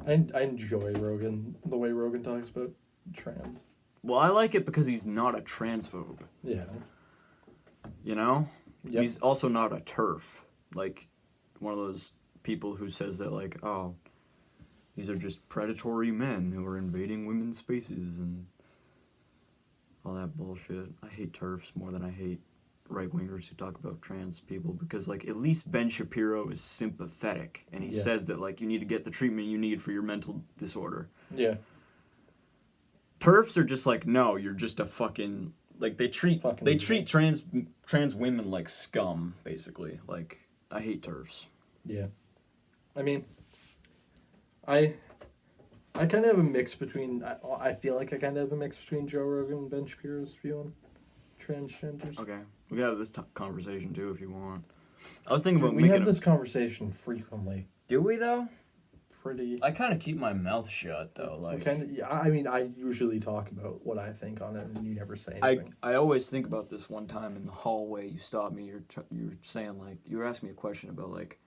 I enjoy Rogan, the way Rogan talks about trans. Well, I like it because he's not a transphobe. Yeah. You know? Yep. He's also not a TERF. Like, one of those people who says that, like, oh, these are just predatory men who are invading women's spaces and all that bullshit. I hate TERFs more than I hate right-wingers who talk about trans people because, like, at least Ben Shapiro is sympathetic, and he says that, like, you need to get the treatment you need for your mental disorder. Yeah. TERFs are just like, no, you're just a fucking... Like, they treat trans women like scum, basically. Like, I hate TERFs. Yeah. I mean, I kind of have a mix between... I feel like I kind of have a mix between Joe Rogan and Ben Shapiro's view on transgenders. Okay. We can have this conversation, too, if you want. I was thinking about we have this conversation frequently. Do we, though? Pretty... I kind of keep my mouth shut, though. Like, yeah, I mean, I usually talk about what I think on it, and you never say anything. I always think about this one time in the hallway. You stopped me. You were saying, like, you were asking me a question about, like,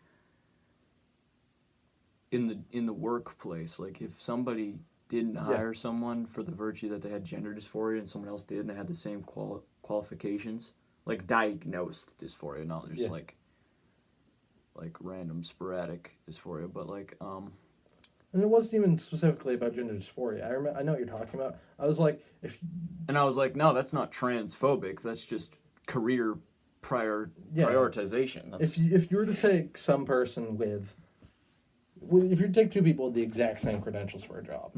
in the workplace, like, if somebody didn't hire someone for the virtue that they had gender dysphoria and someone else did and they had the same qualifications, like diagnosed dysphoria, not just like random sporadic dysphoria, but like and it wasn't even specifically about gender dysphoria. I know what you're talking about. I was like, I was like, no, that's not transphobic. That's just career prioritization. That's... If you were to take some person if you take two people with the exact same credentials for a job,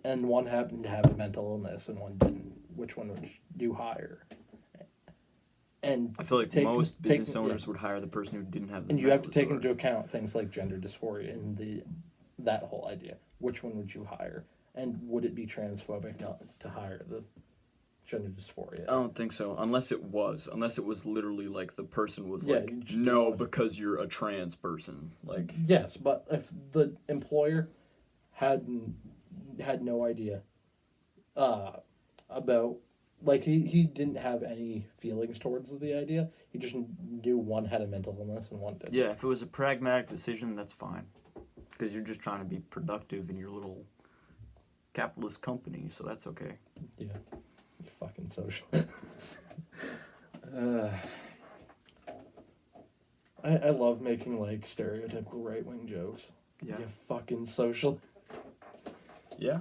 and one happened to have a mental illness and one didn't, which one would you hire? And I feel like most business owners would hire the person who didn't have the and you have to take into account things like gender dysphoria and that whole idea. Which one would you hire? And would it be transphobic not to hire the gender dysphoria? I don't think so, unless it was literally like the person was like, no, because you're a trans person. Like, yes, but if the employer had no idea about, like, he didn't have any feelings towards the idea, he just knew one had a mental illness and one didn't. Yeah, if it was a pragmatic decision, that's fine. Because you're just trying to be productive in your little capitalist company, so that's okay. Yeah. You fucking social. I love making, like, stereotypical right-wing jokes. Yeah. You fucking social. Yeah.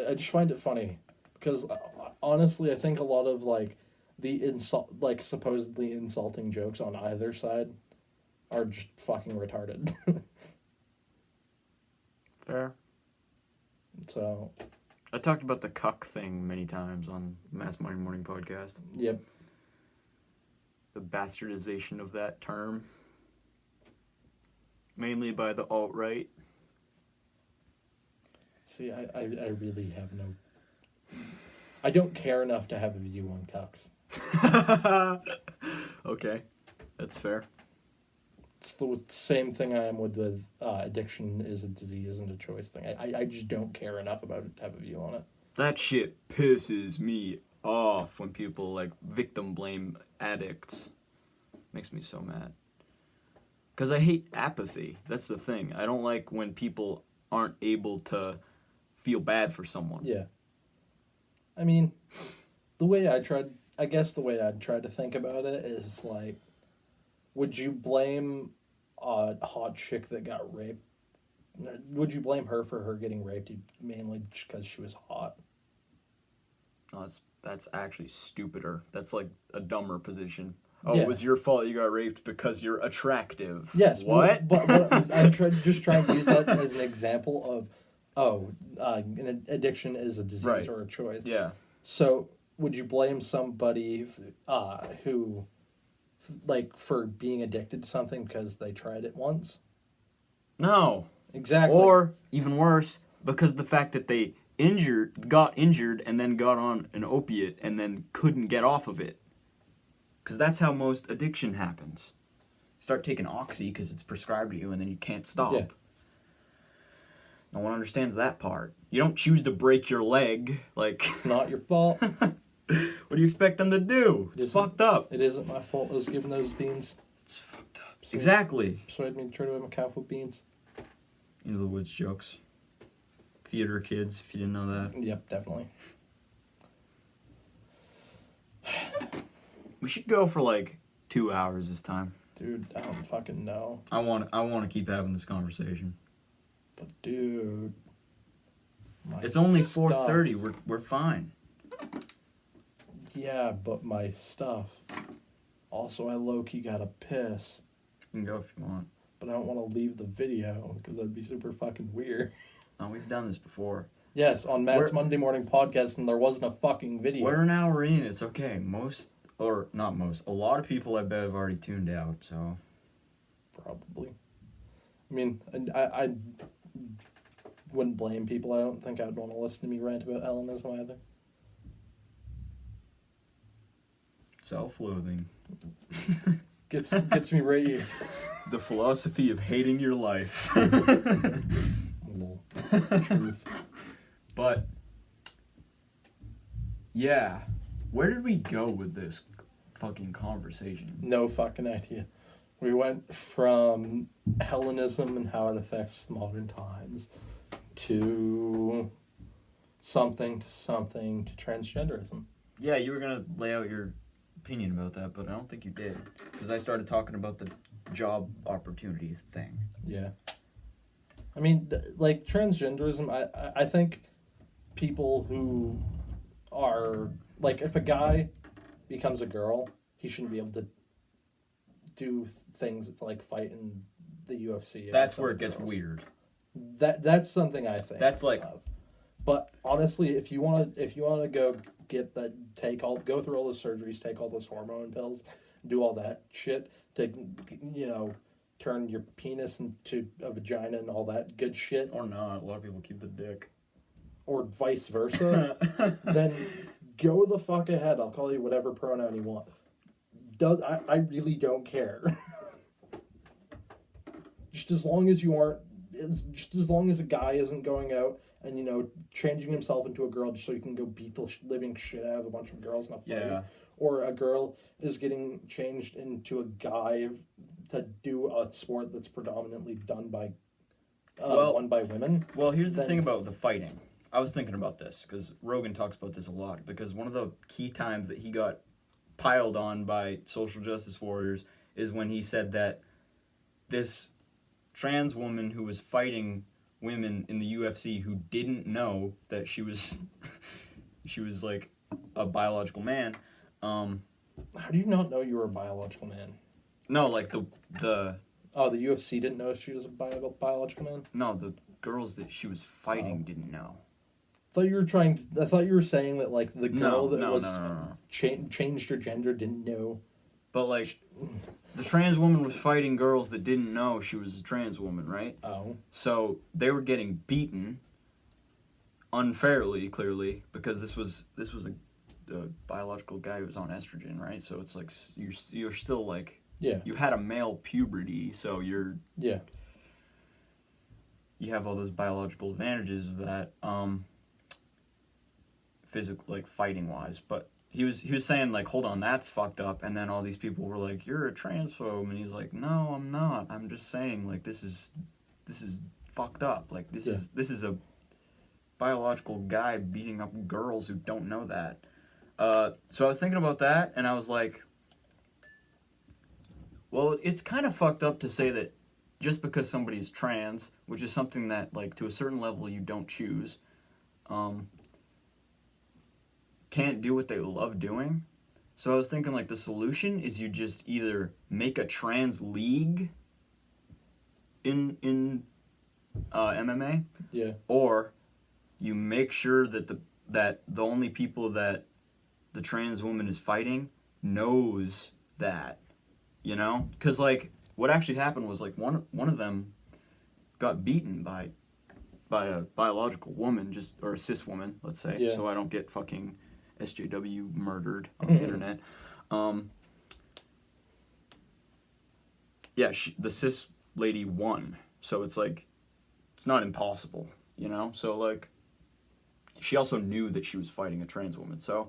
I just find it funny. Because, honestly, I think a lot of, like, the supposedly insulting jokes on either side are just fucking retarded. Fair. So... I talked about the cuck thing many times on Mass Money Morning podcast. Yep. The bastardization of that term. Mainly by the alt-right. See, I really have no... I don't care enough to have a view on cucks. Okay. That's fair. It's the same thing I am with addiction is a disease and a choice thing. I just don't care enough about it to have a view on it. That shit pisses me off when people, like, victim blame addicts. Makes me so mad. Because I hate apathy. That's the thing. I don't like when people aren't able to feel bad for someone. Yeah. I mean, the way I'd try to think about it is, like, would you blame a hot chick that got raped? Would you blame her for her getting raped mainly because she was hot? Oh, that's actually stupider. That's like a dumber position. Oh, yeah. It was your fault you got raped because you're attractive. Yes. What? But I'm just trying to use that as an example of, an addiction is a disease or a choice. Yeah. So would you blame somebody who... like, for being addicted to something because they tried it once? No. Exactly. Or, even worse, because the fact that they got injured and then got on an opiate and then couldn't get off of it. Because that's how most addiction happens. You start taking Oxy because it's prescribed to you and then you can't stop. Yeah. No one understands that part. You don't choose to break your leg. Like, it's not your fault. What do you expect them to do? It's fucked up. It isn't my fault I was given those beans. It's fucked up. Exactly. Persuade me to turn away my cow with beans. Into the Woods jokes. Theater kids, if you didn't know that. Yep, definitely. We should go for like 2 hours this time. Dude, I don't fucking know. I want to keep having this conversation. But dude, it's only 4:30. We're fine. Yeah, but my stuff. Also, I low-key gotta piss, You can go if you want. but I don't want to leave the video because that'd be super fucking weird. No, we've done this before. Yes, on Matt's Monday Morning Podcast, and there wasn't a fucking video. We're an hour in. It's okay. A lot of people I bet have already tuned out, so. Probably. I mean, I wouldn't blame people. I don't think I'd want to listen to me rant about Hellenism either. Self-loathing. Gets me right here. The philosophy of hating your life. Lol. Truth. But, yeah. Where did we go with this fucking conversation? No fucking idea. We went from Hellenism and how it affects modern times to something to transgenderism. Yeah, you were going to lay out your opinion about that, but I don't think you did. Because I started talking about the job opportunities thing. Yeah. I mean, like, transgenderism, I think people who are, like, if a guy becomes a girl, he shouldn't be able to do things like fight in the UFC. That's where it gets weird. That's something I think. That's like, but honestly, if you want to go get that, go through all the surgeries, take all those hormone pills, do all that shit to, turn your penis into a vagina and all that good shit. Or not. A lot of people keep the dick. Or vice versa. Then go the fuck ahead. I'll call you whatever pronoun you want. I really don't care. Just as long as a guy isn't going out and, changing himself into a girl just so he can go beat the living shit out of a bunch of girls in a fight. Yeah. Or a girl is getting changed into a guy to do a sport that's predominantly done by won by women. Well, here's the thing about the fighting. I was thinking about this because Rogan talks about this a lot, because one of the key times that he got piled on by social justice warriors is when he said that this trans woman who was fighting women in the UFC who didn't know that she was like a biological man. How do you not know you were a biological man? No, like the Oh, the UFC didn't know she was a biological man? No, the girls that she was fighting didn't know. I thought you were saying that, like, the girl changed her gender didn't know. But, like, the trans woman was fighting girls that didn't know she was a trans woman, right? Oh. So they were getting beaten unfairly, clearly, because this was a biological guy who was on estrogen, right? So it's like you're still like, yeah, you had a male puberty, so you have all those biological advantages of that. Physical, like, fighting wise, but he was saying, like, hold on, that's fucked up, and then all these people were like, you're a transphobe, and he's like, no, I'm not, I'm just saying, like, this is fucked up, like, this is a biological guy beating up girls who don't know that. So I was thinking about that, and I was like, well, it's kind of fucked up to say that just because somebody's trans, which is something that, like, to a certain level you don't choose, can't do what they love doing. So I was thinking, like, the solution is you just either make a trans league in MMA, yeah, or you make sure that the only people that the trans woman is fighting knows that, because, like, what actually happened was, like, one of them got beaten by a biological woman, or a cis woman, let's say, so I don't get fucking SJW murdered on the internet. The cis lady won, so it's like, it's not impossible, so, like, she also knew that she was fighting a trans woman, so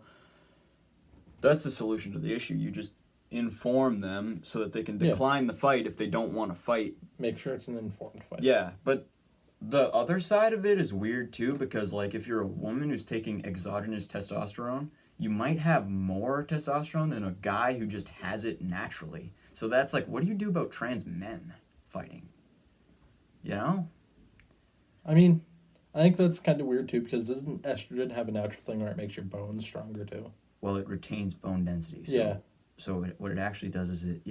that's the solution to the issue. You just inform them so that they can decline the fight if they don't want to fight. Make sure it's an informed fight. Yeah, but the other side of it is weird too, because, like, if you're a woman who's taking exogenous testosterone, you might have more testosterone than a guy who just has it naturally. So that's like, what do you do about trans men fighting? I mean, I think that's kind of weird too, because doesn't estrogen have a natural thing where it makes your bones stronger too? Well, it retains bone density. So. Yeah. So what it actually does is it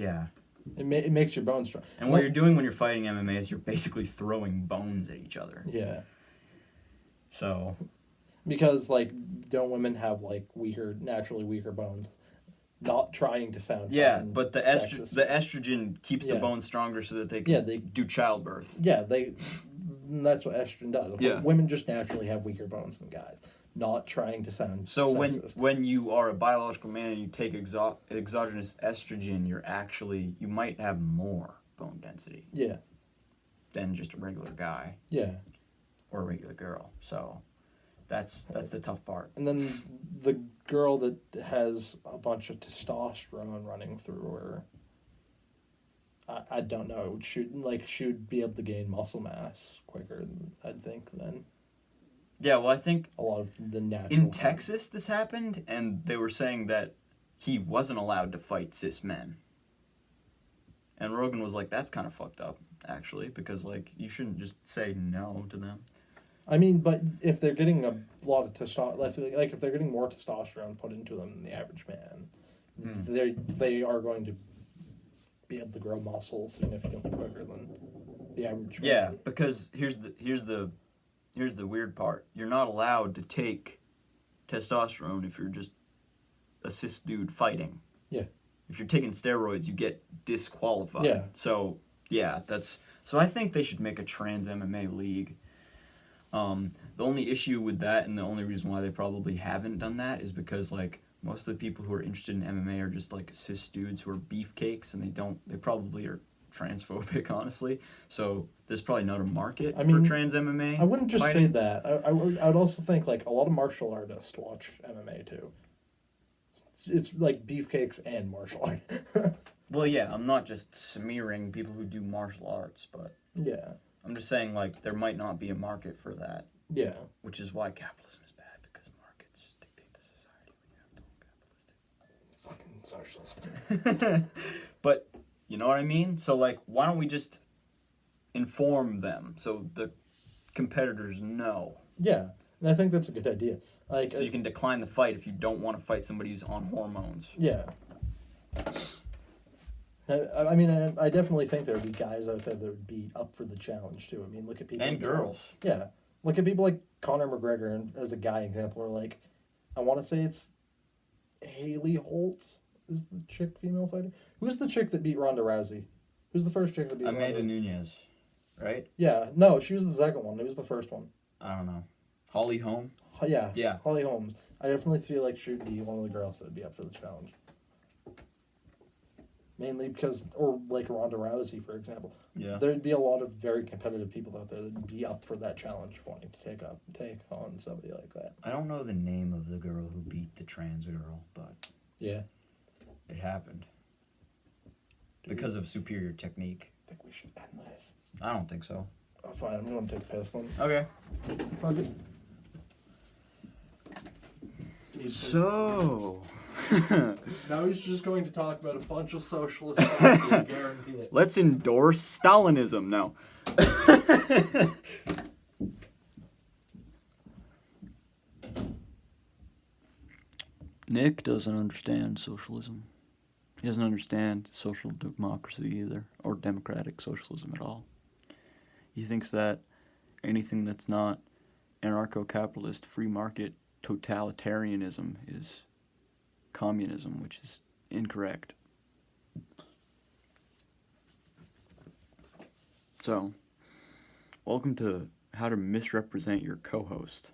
makes your bones strong. And what you're doing when you're fighting MMA is you're basically throwing bones at each other. Yeah. So. Because like, don't women have like naturally weaker bones? Not trying to sound. Yeah, but the sexist. the estrogen keeps the bones stronger so that they can do childbirth. Yeah, that's what estrogen does. Yeah. Women just naturally have weaker bones than guys. Not trying to sound so sexist. when you are a biological man and you take exogenous estrogen, you might have more bone density. Yeah. Than just a regular guy. Yeah. Or a regular girl. So that's the tough part. And then the girl that has a bunch of testosterone running through her, I don't know, should be able to gain muscle mass quicker, I'd think, than. Yeah, well, I think a lot of the natural. In Texas, this happened, and they were saying that he wasn't allowed to fight cis men. And Rogan was like, "That's kind of fucked up, actually, because like you shouldn't just say no to them." I mean, but if they're getting a lot of testosterone, like if they're getting more testosterone put into them than the average man, they are going to be able to grow muscle significantly quicker than the average man. Yeah, because here's the weird part. You're not allowed to take testosterone if you're just a cis dude fighting. Yeah. If you're taking steroids, you get disqualified. Yeah. So, yeah, so I think they should make a trans MMA league. The only issue with that, and the only reason why they probably haven't done that, is because like most of the people who are interested in MMA are just like cis dudes who are beefcakes, and they probably are transphobic, honestly. So there's probably not a market for trans MMA. I wouldn't just fighting. say that. I would also think like a lot of martial artists watch MMA too. It's like beefcakes and martial art. Well, yeah, I'm not just smearing people who do martial arts, but yeah, I'm just saying like there might not be a market for that. Yeah, which is why capitalism is bad, because markets just dictate the society when you have the fucking socialist. But you know what I mean? So like, why don't we just inform them so the competitors know? Yeah, and I think that's a good idea. Like, so you can decline the fight if you don't want to fight somebody who's on hormones. Yeah. I mean, I definitely think there would be guys out there that would be up for the challenge too. I mean, look at people. And girls. Yeah. Look at people like Conor McGregor, and as a guy example, or like, I want to say it's Haley Holtz is the chick female fighter. Who's the chick that beat Ronda Rousey? Who's the first chick that beat Amanda Ronda? Nunes, right? Yeah. No, she was the second one. It was the first one. I don't know. Holly Holm? Yeah. Yeah. Holly Holmes. I definitely feel like she would be one of the girls that would be up for the challenge. Mainly because, or like Ronda Rousey, for example. Yeah. There'd be a lot of very competitive people out there that'd be up for that challenge, wanting to take on somebody like that. I don't know the name of the girl who beat the trans girl, but yeah, it happened because of superior technique. I think we should end this. I don't think so. Oh, fine. I'm going to take a piss then. Okay. Fuck it. So. Now he's just going to talk about a bunch of socialist policy, I guarantee it. Let's endorse Stalinism now. Nick doesn't understand socialism. He doesn't understand social democracy either, or democratic socialism at all. He thinks that anything that's not anarcho-capitalist, free market totalitarianism is communism, which is incorrect. So, welcome to How to Misrepresent Your Co-Host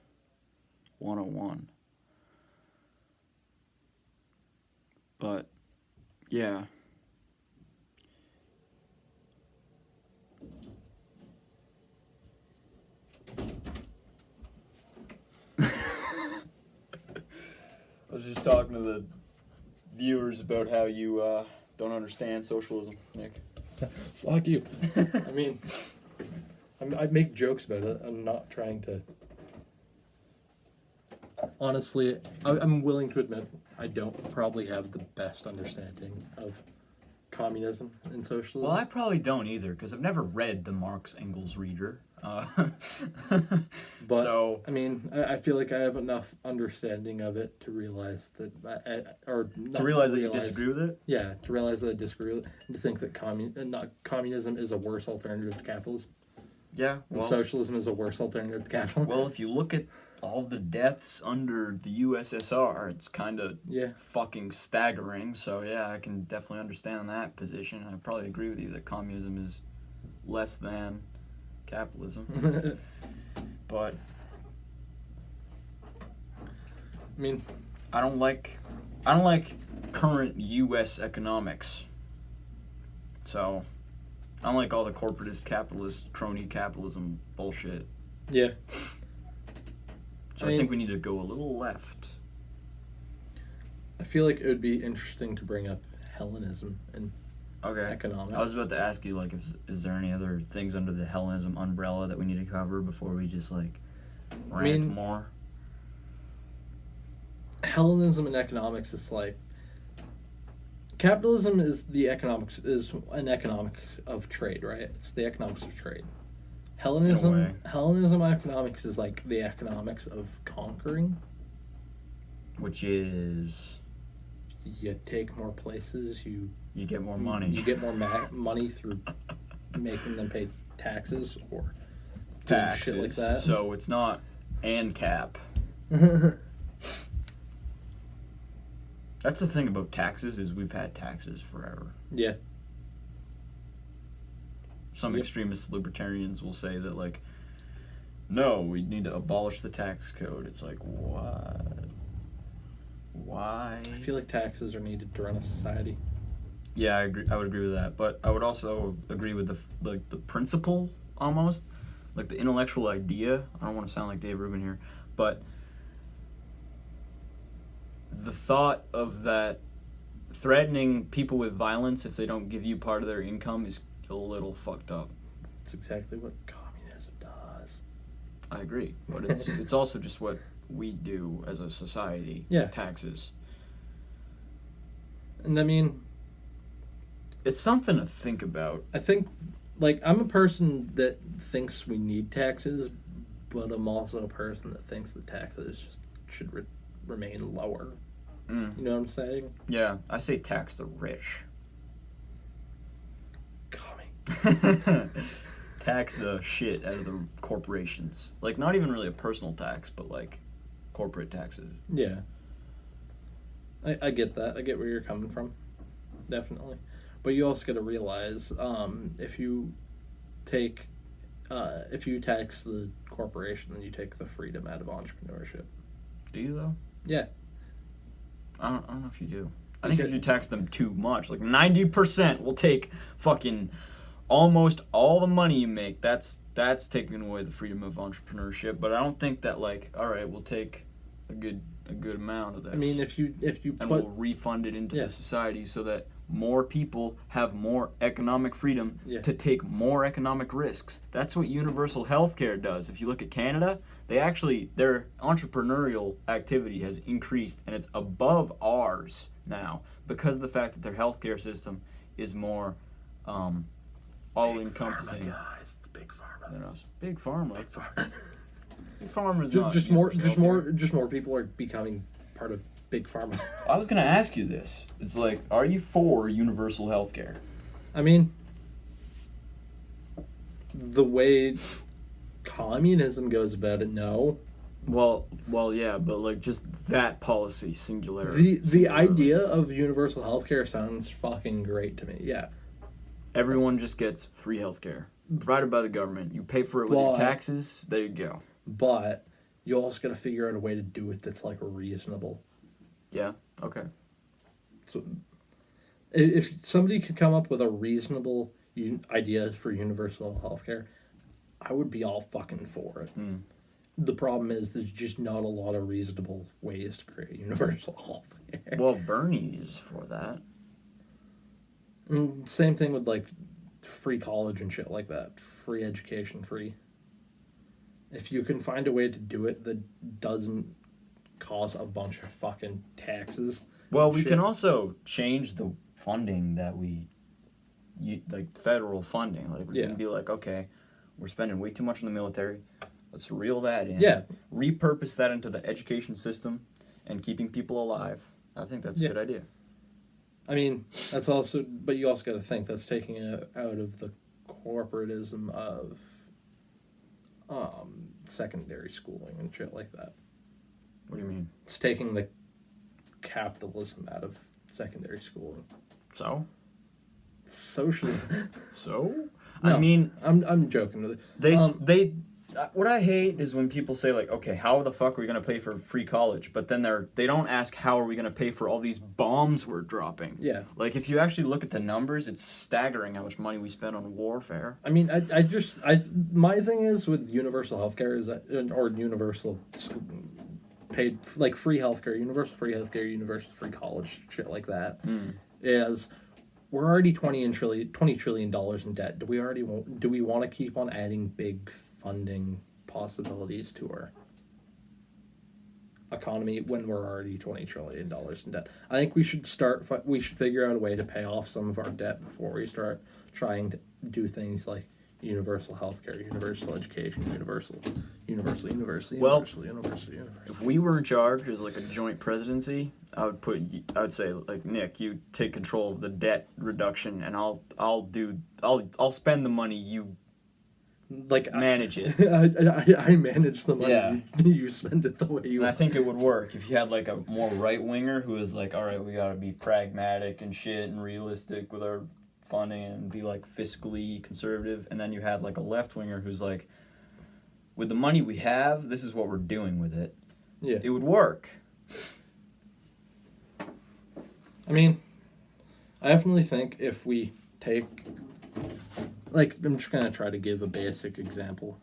101. But, yeah. I was just talking to the viewers about how you don't understand socialism, Nick. Fuck you. I mean, I make jokes about it. I'm not trying to. Honestly, I'm willing to admit I don't probably have the best understanding of communism and socialism. Well, I probably don't either, because I've never read the Marx Engels reader. But so I mean, I feel like I have enough understanding of it to realize that, to realize that you disagree with it. Yeah, to realize that I disagree with it, and to think that communism is a worse alternative to capitalism. Yeah, And socialism is a worse alternative to capitalism. Well, if you look at all the deaths under the USSR, it's kind of fucking staggering. So yeah, I can definitely understand that position. I probably agree with you that communism is less than capitalism. But I mean, I don't like current U.S. economics. So I don't like all the corporatist, capitalist, crony capitalism bullshit. Yeah. So I think we need to go a little left. I feel like it would be interesting to bring up Hellenism and economics. I was about to ask you, like, is there any other things under the Hellenism umbrella that we need to cover before we just, like, rant more? Hellenism and economics is like... Capitalism is an economics of trade, right? It's the economics of trade. Hellenism economics is like the economics of conquering. Which is... You take more places, you get more money. You get more money through making them pay taxes or taxes. Shit like that. So it's not ANCAP. That's the thing about taxes, is we've had taxes forever. Yeah. Some extremist libertarians will say that, like, no, we need to abolish the tax code. It's like, what? Why? I feel like taxes are needed to run a society. Yeah, I agree. I would agree with that, but I would also agree with the principle, almost, like the intellectual idea. I don't want to sound like Dave Rubin here, but the thought of that threatening people with violence if they don't give you part of their income is a little fucked up. It's exactly what communism does. I agree, but it's also just what we do as a society. Yeah. Taxes. And I mean, it's something to think about. I think, like, I'm a person that thinks we need taxes, but I'm also a person that thinks that taxes just should remain lower. You know what I'm saying? Yeah, I say tax the rich. Tax the shit out of the corporations. Like, not even really a personal tax, but like corporate taxes. Yeah. I get that. I get where you're coming from. Definitely. But you also got to realize, if you tax the corporation, then you take the freedom out of entrepreneurship. Do you, though? Yeah. I don't know if you do. I think if you tax them too much, like 90% will take fucking almost all the money you make. That's taking away the freedom of entrepreneurship. But I don't think that, like, all right, we'll take a good amount of this. I mean, if you we'll refund it into the society so that more people have more economic freedom to take more economic risks. That's what universal healthcare does. If you look at Canada, their entrepreneurial activity has increased, and it's above ours now because of the fact that their healthcare system is more all-encompassing. Guys, it's big pharma. Than us. Big pharma. Big pharma. Big pharma is just more people are becoming part of big pharma. I was gonna ask you this. It's like, are you for universal healthcare? I mean, the way communism goes about it, no. Well, yeah, but like just that policy, singularly. The idea of universal healthcare sounds fucking great to me. Yeah. Everyone just gets free healthcare provided by the government. You pay for it with your taxes. There you go. But you also got to figure out a way to do it that's like reasonable. Yeah. Okay. So, if somebody could come up with a reasonable idea for universal healthcare, I would be all fucking for it. The problem is there's just not a lot of reasonable ways to create universal healthcare. Well, Bernie's for that. Same thing with like free college and shit like that. Free education, free. If you can find a way to do it that doesn't cause a bunch of fucking taxes. Well, we can also change the funding that we like federal funding. Like we Yeah. can be like, okay, we're spending way too much on the military. Let's reel that in. Yeah. Repurpose that into the education system and keeping people alive. I think that's a good idea. I mean, that's also, but you also got to think that's taking it out of the corporatism of secondary schooling and shit like that. What do you mean? It's taking the capitalism out of secondary schooling. So? Socialism. So? No, I mean, I'm joking. they what I hate is when people say like, okay, how the fuck are we gonna pay for free college? But then they don't ask how are we gonna pay for all these bombs we're dropping. Yeah. Like if you actually look at the numbers, it's staggering how much money we spend on warfare. I mean, my thing is with universal healthcare is that, or universal paid, like free healthcare, universal free college, shit like that, is we're already $20 trillion in debt. Do we want to keep on adding big funding possibilities to our economy when we're already $20 trillion in debt? I think we should figure out a way to pay off some of our debt before we start trying to do things like universal healthcare, universal education, universal. If we were in charge as like a joint presidency, I would say like, Nick, you take control of the debt reduction, and I'll spend the money, you like manage it. I manage the money. Yeah. You spend it the way you And I want. think it would work if you had like a more right winger who is like, all right, we gotta be pragmatic and shit and realistic with our funding and be like fiscally conservative, and then you had like a left winger who's like, with the money we have, this is what we're doing with it. Yeah. It would work. I mean, I definitely think if we take, like, I'm just gonna try to give a basic example.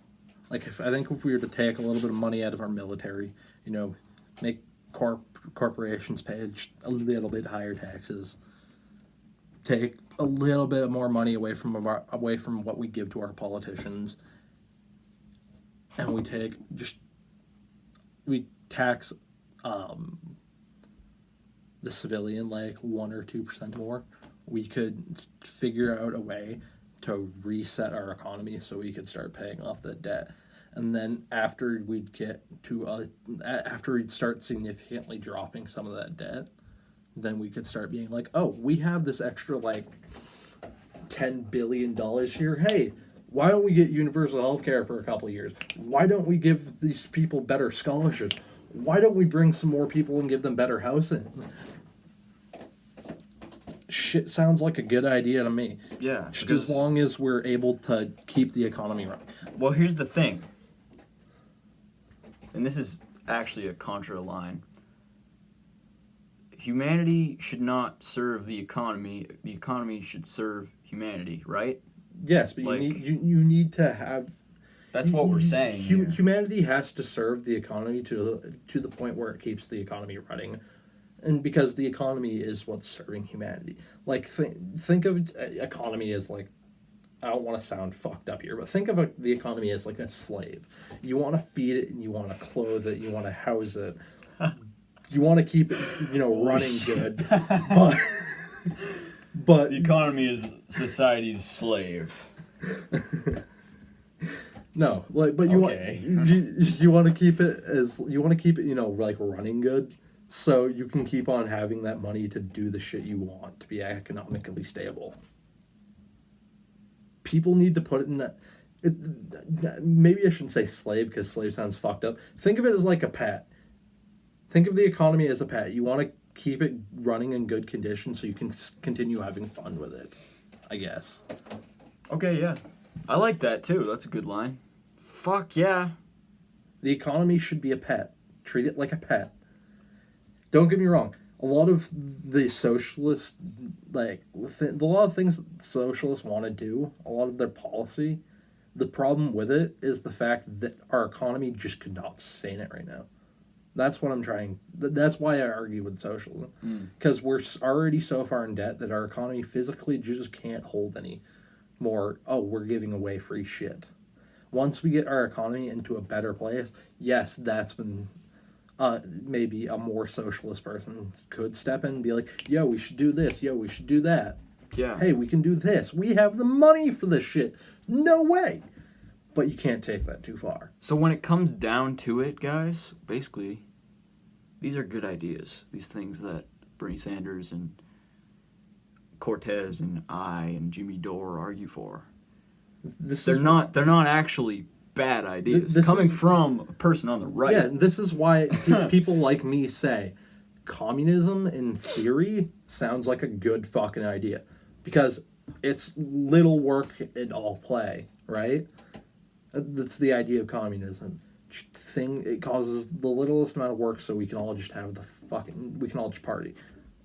Like, if we were to take a little bit of money out of our military, make corporations pay a little bit higher taxes, take a little bit more money away from what we give to our politicians, and we tax the civilian like 1 or 2% more, we could figure out a way to reset our economy so we could start paying off the debt. And then after we'd start significantly dropping some of that debt, then we could start being like, oh, we have this extra like $10 billion here. Hey, why don't we get universal health care for a couple of years? Why don't we give these people better scholarships? Why don't we bring some more people and give them better housing? Shit sounds like a good idea to me. Yeah. Just as long as we're able to keep the economy running. Well, here's the thing. And this is actually a contra line. Humanity should not serve the economy. The economy should serve humanity, right? Yes, but Like, you need to have. That's what we're saying. Here. Humanity has to serve the economy to the point where it keeps the economy running, and because the economy is what's serving humanity. Like think of economy as like, I don't want to sound fucked up here, but think of the economy as like a slave. You want to feed it, and you want to clothe it, you want to house it, you want to keep it, running good, but the economy is society's slave. No, like, but you want to keep it like running good, so you can keep on having that money to do the shit you want to be economically stable. People need to put it in that. Maybe I shouldn't say slave because slave sounds fucked up. Think of it as like a pet. Think of the economy as a pet. You want to keep it running in good condition so you can continue having fun with it, I guess. Okay, yeah. I like that too. That's a good line. Fuck yeah. The economy should be a pet. Treat it like a pet. Don't get me wrong. A lot of the socialists, a lot of things that socialists want to do, a lot of their policy, the problem with it is the fact that our economy just could not sustain it right now. That's what I'm trying. That's why I argue with socialism. Because we're already so far in debt that our economy physically just can't hold any more. Oh, we're giving away free shit. Once we get our economy into a better place, yes, that's when maybe a more socialist person could step in and be like, yo, we should do this, yo, we should do that. Yeah. Hey, we can do this. We have the money for this shit. No way. But you can't take that too far. So when it comes down to it, guys, basically, these are good ideas. These things that Bernie Sanders and Cortez and I and Jimmy Dore argue for. They're not actually bad ideas coming from a person on the right. Yeah, this is why people like me say communism in theory sounds like a good fucking idea, because it's little work and all play, right? That's the idea of communism. It causes the littlest amount of work, so we can all just have we can all just party.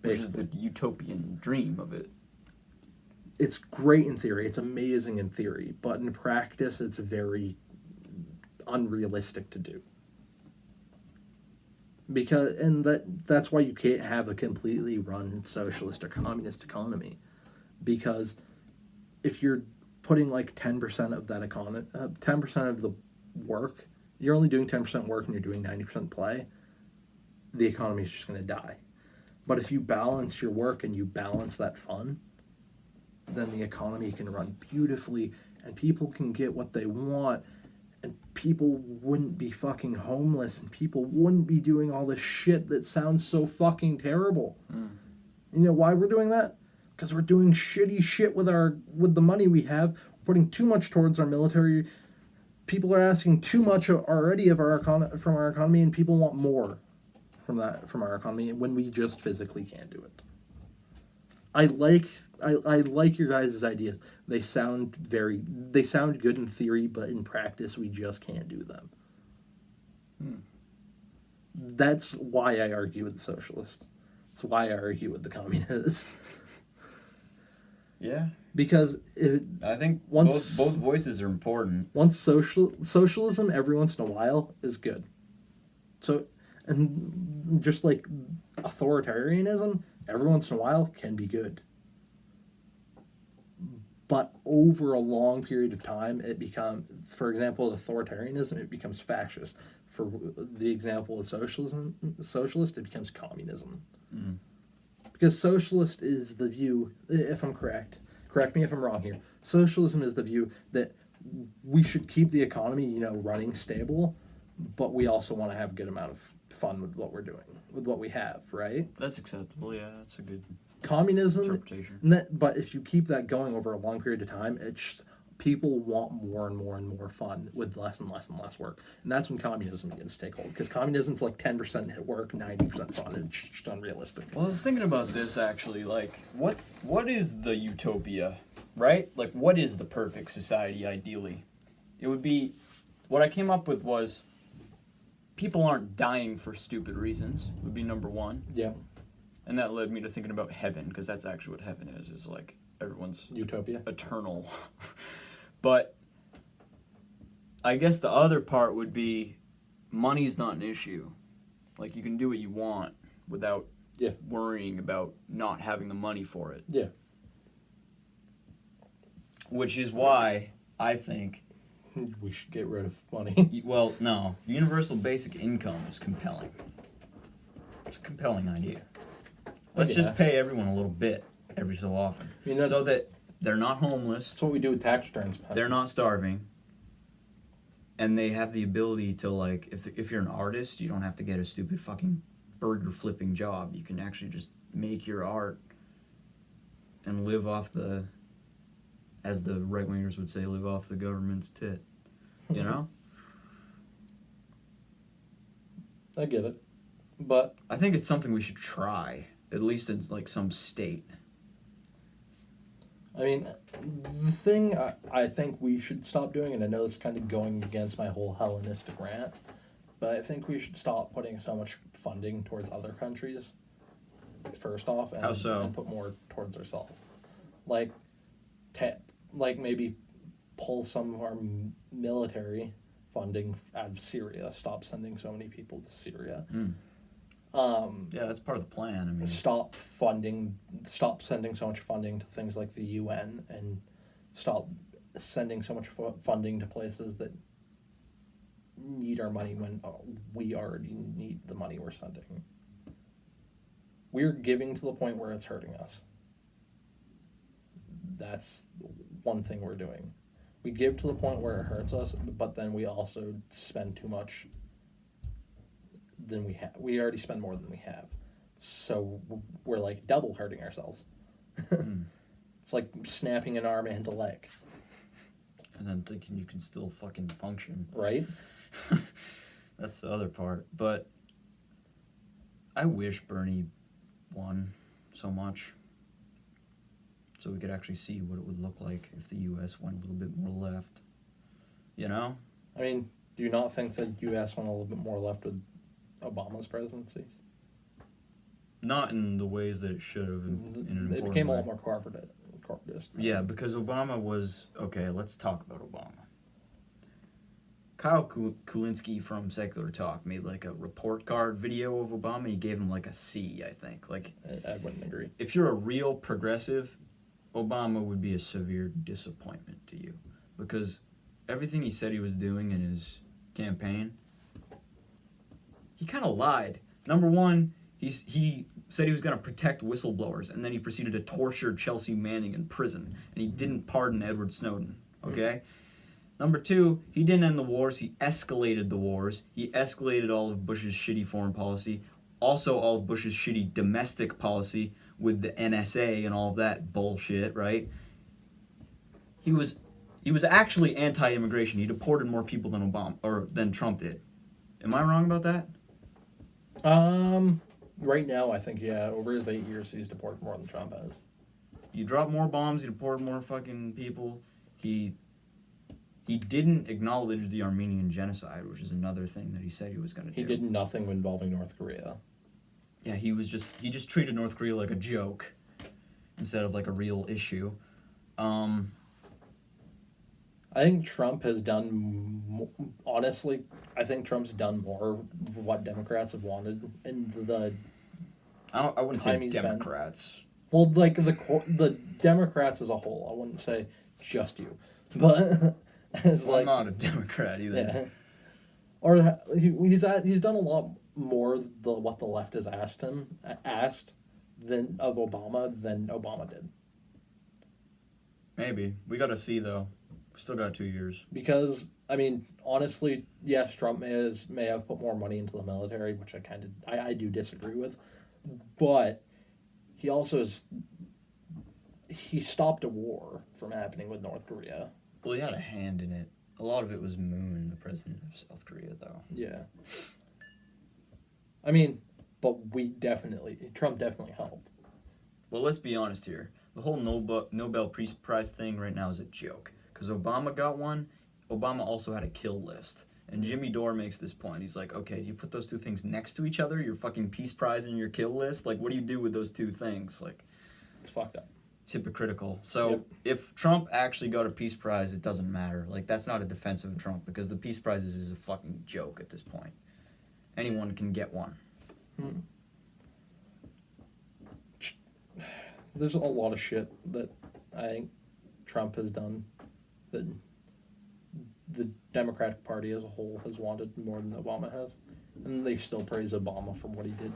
Which Basically. is the utopian dream of it. It's great in theory. It's amazing in theory, but in practice, it's very unrealistic to do. That's why you can't have a completely run socialist or communist economy, because if you're putting like 10% of that 10% of the work, you're only doing 10% work and you're doing 90% play, the economy is just going to die. But if you balance your work and you balance that fun, then the economy can run beautifully and people can get what they want, and people wouldn't be fucking homeless, and people wouldn't be doing all this shit that sounds so fucking terrible. You know why we're doing that? Because we're doing shitty shit with the money we have, putting too much towards our military. People are asking too much already of from our economy, and people want more from our economy when we just physically can't do it. I like your guys' ideas. They sound good in theory, but in practice we just can't do them. That's why I argue with the socialist. That's why I argue with the communist. Yeah. Because I think both voices are important. Once socialism every once in a while is good. So, and just like authoritarianism every once in a while can be good. But over a long period of time, for example, authoritarianism, it becomes fascist. For the example of socialist, it becomes communism. Because socialist is the view, if I'm correct me if I'm wrong here, socialism is the view that we should keep the economy, running stable, but we also want to have a good amount of fun with what we're doing, with what we have, right? That's acceptable, yeah, that's a good communism interpretation. But if you keep that going over a long period of time, people want more and more and more fun with less and less and less work, and that's when communism begins to take hold. Because communism's like 10% work, 90% fun, and it's just unrealistic. Well, I was thinking about this actually. Like, what is the utopia, right? Like, what is the perfect society ideally? It would be, what I came up with was, people aren't dying for stupid reasons. Would be number one. Yeah. And that led me to thinking about heaven, because that's actually what heaven is like everyone's utopia, eternal. But I guess the other part would be money's not an issue. Like, you can do what you want without worrying about not having the money for it. Yeah. Which is why I think we should get rid of money. Well, no. Universal basic income is compelling. It's a compelling idea. Let's just pay everyone a little bit every so often. So that they're not homeless. That's what we do with tax returns. They're not starving. And they have the ability to, like, if you're an artist, you don't have to get a stupid fucking burger flipping job. You can actually just make your art and live off the, as the right-wingers would say, live off the government's tit. You know? I get it. But I think it's something we should try. At least in, like, some state. I mean, the thing I think we should stop doing, and I know it's kind of going against my whole Hellenistic rant, but I think we should stop putting so much funding towards other countries, first off, and, How so? And put more towards ourselves. Like maybe pull some of our military funding out of Syria, stop sending so many people to Syria. Yeah, that's part of the plan. I mean, stop sending so much funding to things like the UN, and stop sending so much funding to places that need our money when we already need the money we're sending. We're giving to the point where it's hurting us. that's one thing we're doing. We give to the point where it hurts us, but then we also spend too much than we have. We already spend more than we have. So we're like double hurting ourselves. It's like snapping an arm and a leg. And then thinking you can still fucking function. Right? That's the other part. But I wish Bernie won so much. So we could actually see what it would look like if the U.S. went a little bit more left. You know? I mean, do you not think that U.S. went a little bit more left with Obama's presidencies? Not in the ways that it should have. It became a lot more corporatist. Yeah, because Obama was... Okay, let's talk about Obama. Kyle Kulinski from Secular Talk made like a report card video of Obama. He gave him like a C, I think. Like, I wouldn't agree. If you're a real progressive, Obama would be a severe disappointment to you. Because everything he said he was doing in his campaign, he kind of lied. Number one, he said he was going to protect whistleblowers, and then he proceeded to torture Chelsea Manning in prison, and he didn't pardon Edward Snowden, okay? Number two, he didn't end the wars, he escalated the wars. He escalated all of Bush's shitty foreign policy, also all of Bush's shitty domestic policy with the NSA and all of that bullshit, right? He was actually anti-immigration. He deported more people than Trump did. Am I wrong about that? Right now, I think, yeah, over his 8 years, he's deported more than Trump has. You dropped more bombs, you deported more fucking people. He didn't acknowledge the Armenian genocide, which is another thing that he said he was going to do. He did nothing involving North Korea. Yeah, he just treated North Korea like a joke instead of like a real issue. I think Trump has done, honestly, I think Trump's done more of what Democrats have wanted in the I wouldn't say Democrats. Well, like the Democrats as a whole. I wouldn't say just you, but it's I'm not a Democrat either. Yeah. Or he's done a lot more what the left has asked than of Obama than Obama did. Maybe we got to see though. We still got 2 years. Because I mean, honestly, yes, Trump may have put more money into the military, which I do disagree with, but he also he stopped a war from happening with North Korea. Well, he had a hand in it. A lot of it was Moon, the president of South Korea, though. Yeah. I mean, but Trump definitely helped. Well, let's be honest here. The whole Nobel Peace Prize thing right now is a joke. Because Obama got one, Obama also had a kill list. And Jimmy Dore makes this point. He's like, okay, do you put those two things next to each other? Your fucking Peace Prize and your kill list? Like, what do you do with those two things? Like, it's fucked up. It's hypocritical. So, if Trump actually got a Peace Prize, it doesn't matter. Like, that's not a defense of Trump, because the Peace Prizes is a fucking joke at this point. Anyone can get one. There's a lot of shit that I think Trump has done that the Democratic Party as a whole has wanted more than Obama has. And they still praise Obama for what he did.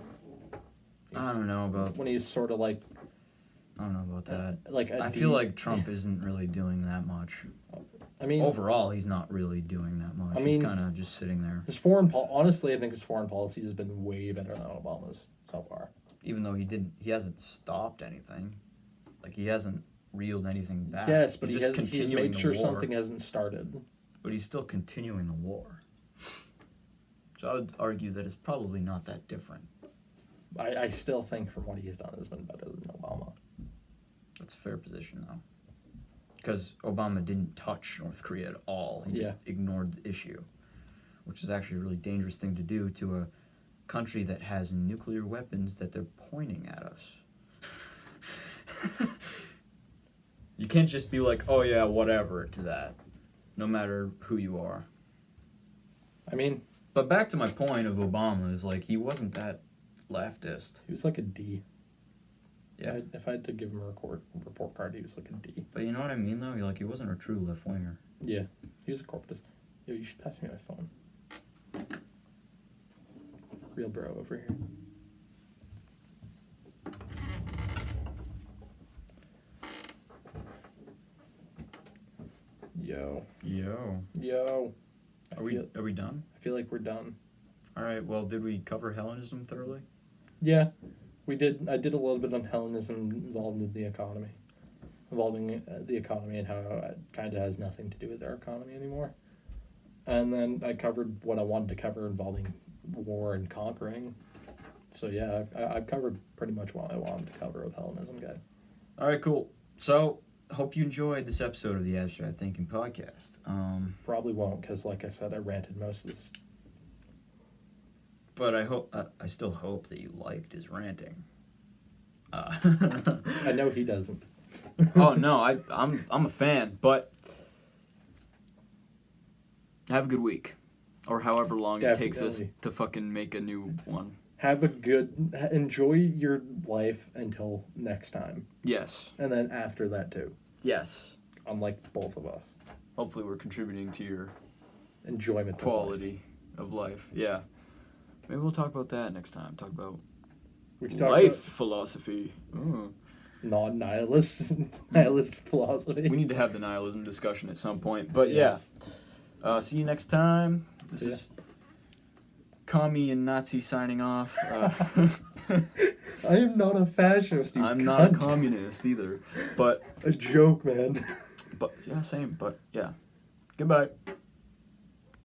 I don't know about... When he's sort of like... I don't know about that. Like I feel like Trump isn't really doing that much. I mean... Overall, he's not really doing that much. He's kind of just sitting there. Honestly, I think his foreign policies has been way better than Obama's so far. Even though he hasn't stopped anything. Like, he hasn't reeled anything back. Yes, but he's made sure something hasn't started. But he's still continuing the war. So I would argue that it's probably not that different. I still think from what he's done has been better than Obama. That's a fair position, though. Because Obama didn't touch North Korea at all. He just ignored the issue. Which is actually a really dangerous thing to do to a country that has nuclear weapons that they're pointing at us. You can't just be like, oh yeah, whatever, to that. No matter who you are. I mean... But back to my point of Obama is, like, he wasn't that leftist. He was like a D. Yeah. If I had to give him a report card, he was like a D. But you know what I mean, though? He wasn't a true left-winger. Yeah. He was a corporatist. Yo, you should pass me my phone. Real bro over here. Yo. Are we done? I feel like we're done. All right. Well, did we cover Hellenism thoroughly? Yeah, we did. I did a little bit on Hellenism involving the economy and how it kind of has nothing to do with our economy anymore. And then I covered what I wanted to cover involving war and conquering. So yeah, I've covered pretty much what I wanted to cover with Hellenism, guy. All right, cool. So, hope you enjoyed this episode of the Abstract Thinking Podcast. Probably won't, because like I said, I ranted most of this. But I still hope that you liked his ranting. I know he doesn't. Oh no, I'm a fan, but have a good week, or however long it takes us to fucking make a new one. Enjoy your life until next time. Yes. And then after that too. Yes. Unlike both of us. Hopefully we're contributing to your enjoyment quality of life. Yeah. Maybe we'll talk about that next time. Talk about life philosophy. Non-nihilist philosophy. We need to have the nihilism discussion at some point. But yeah. See you next time. This is Commie and Nazi signing off. I am not a fascist, I'm not a communist either. But a joke, man. But yeah, same. But yeah. Goodbye.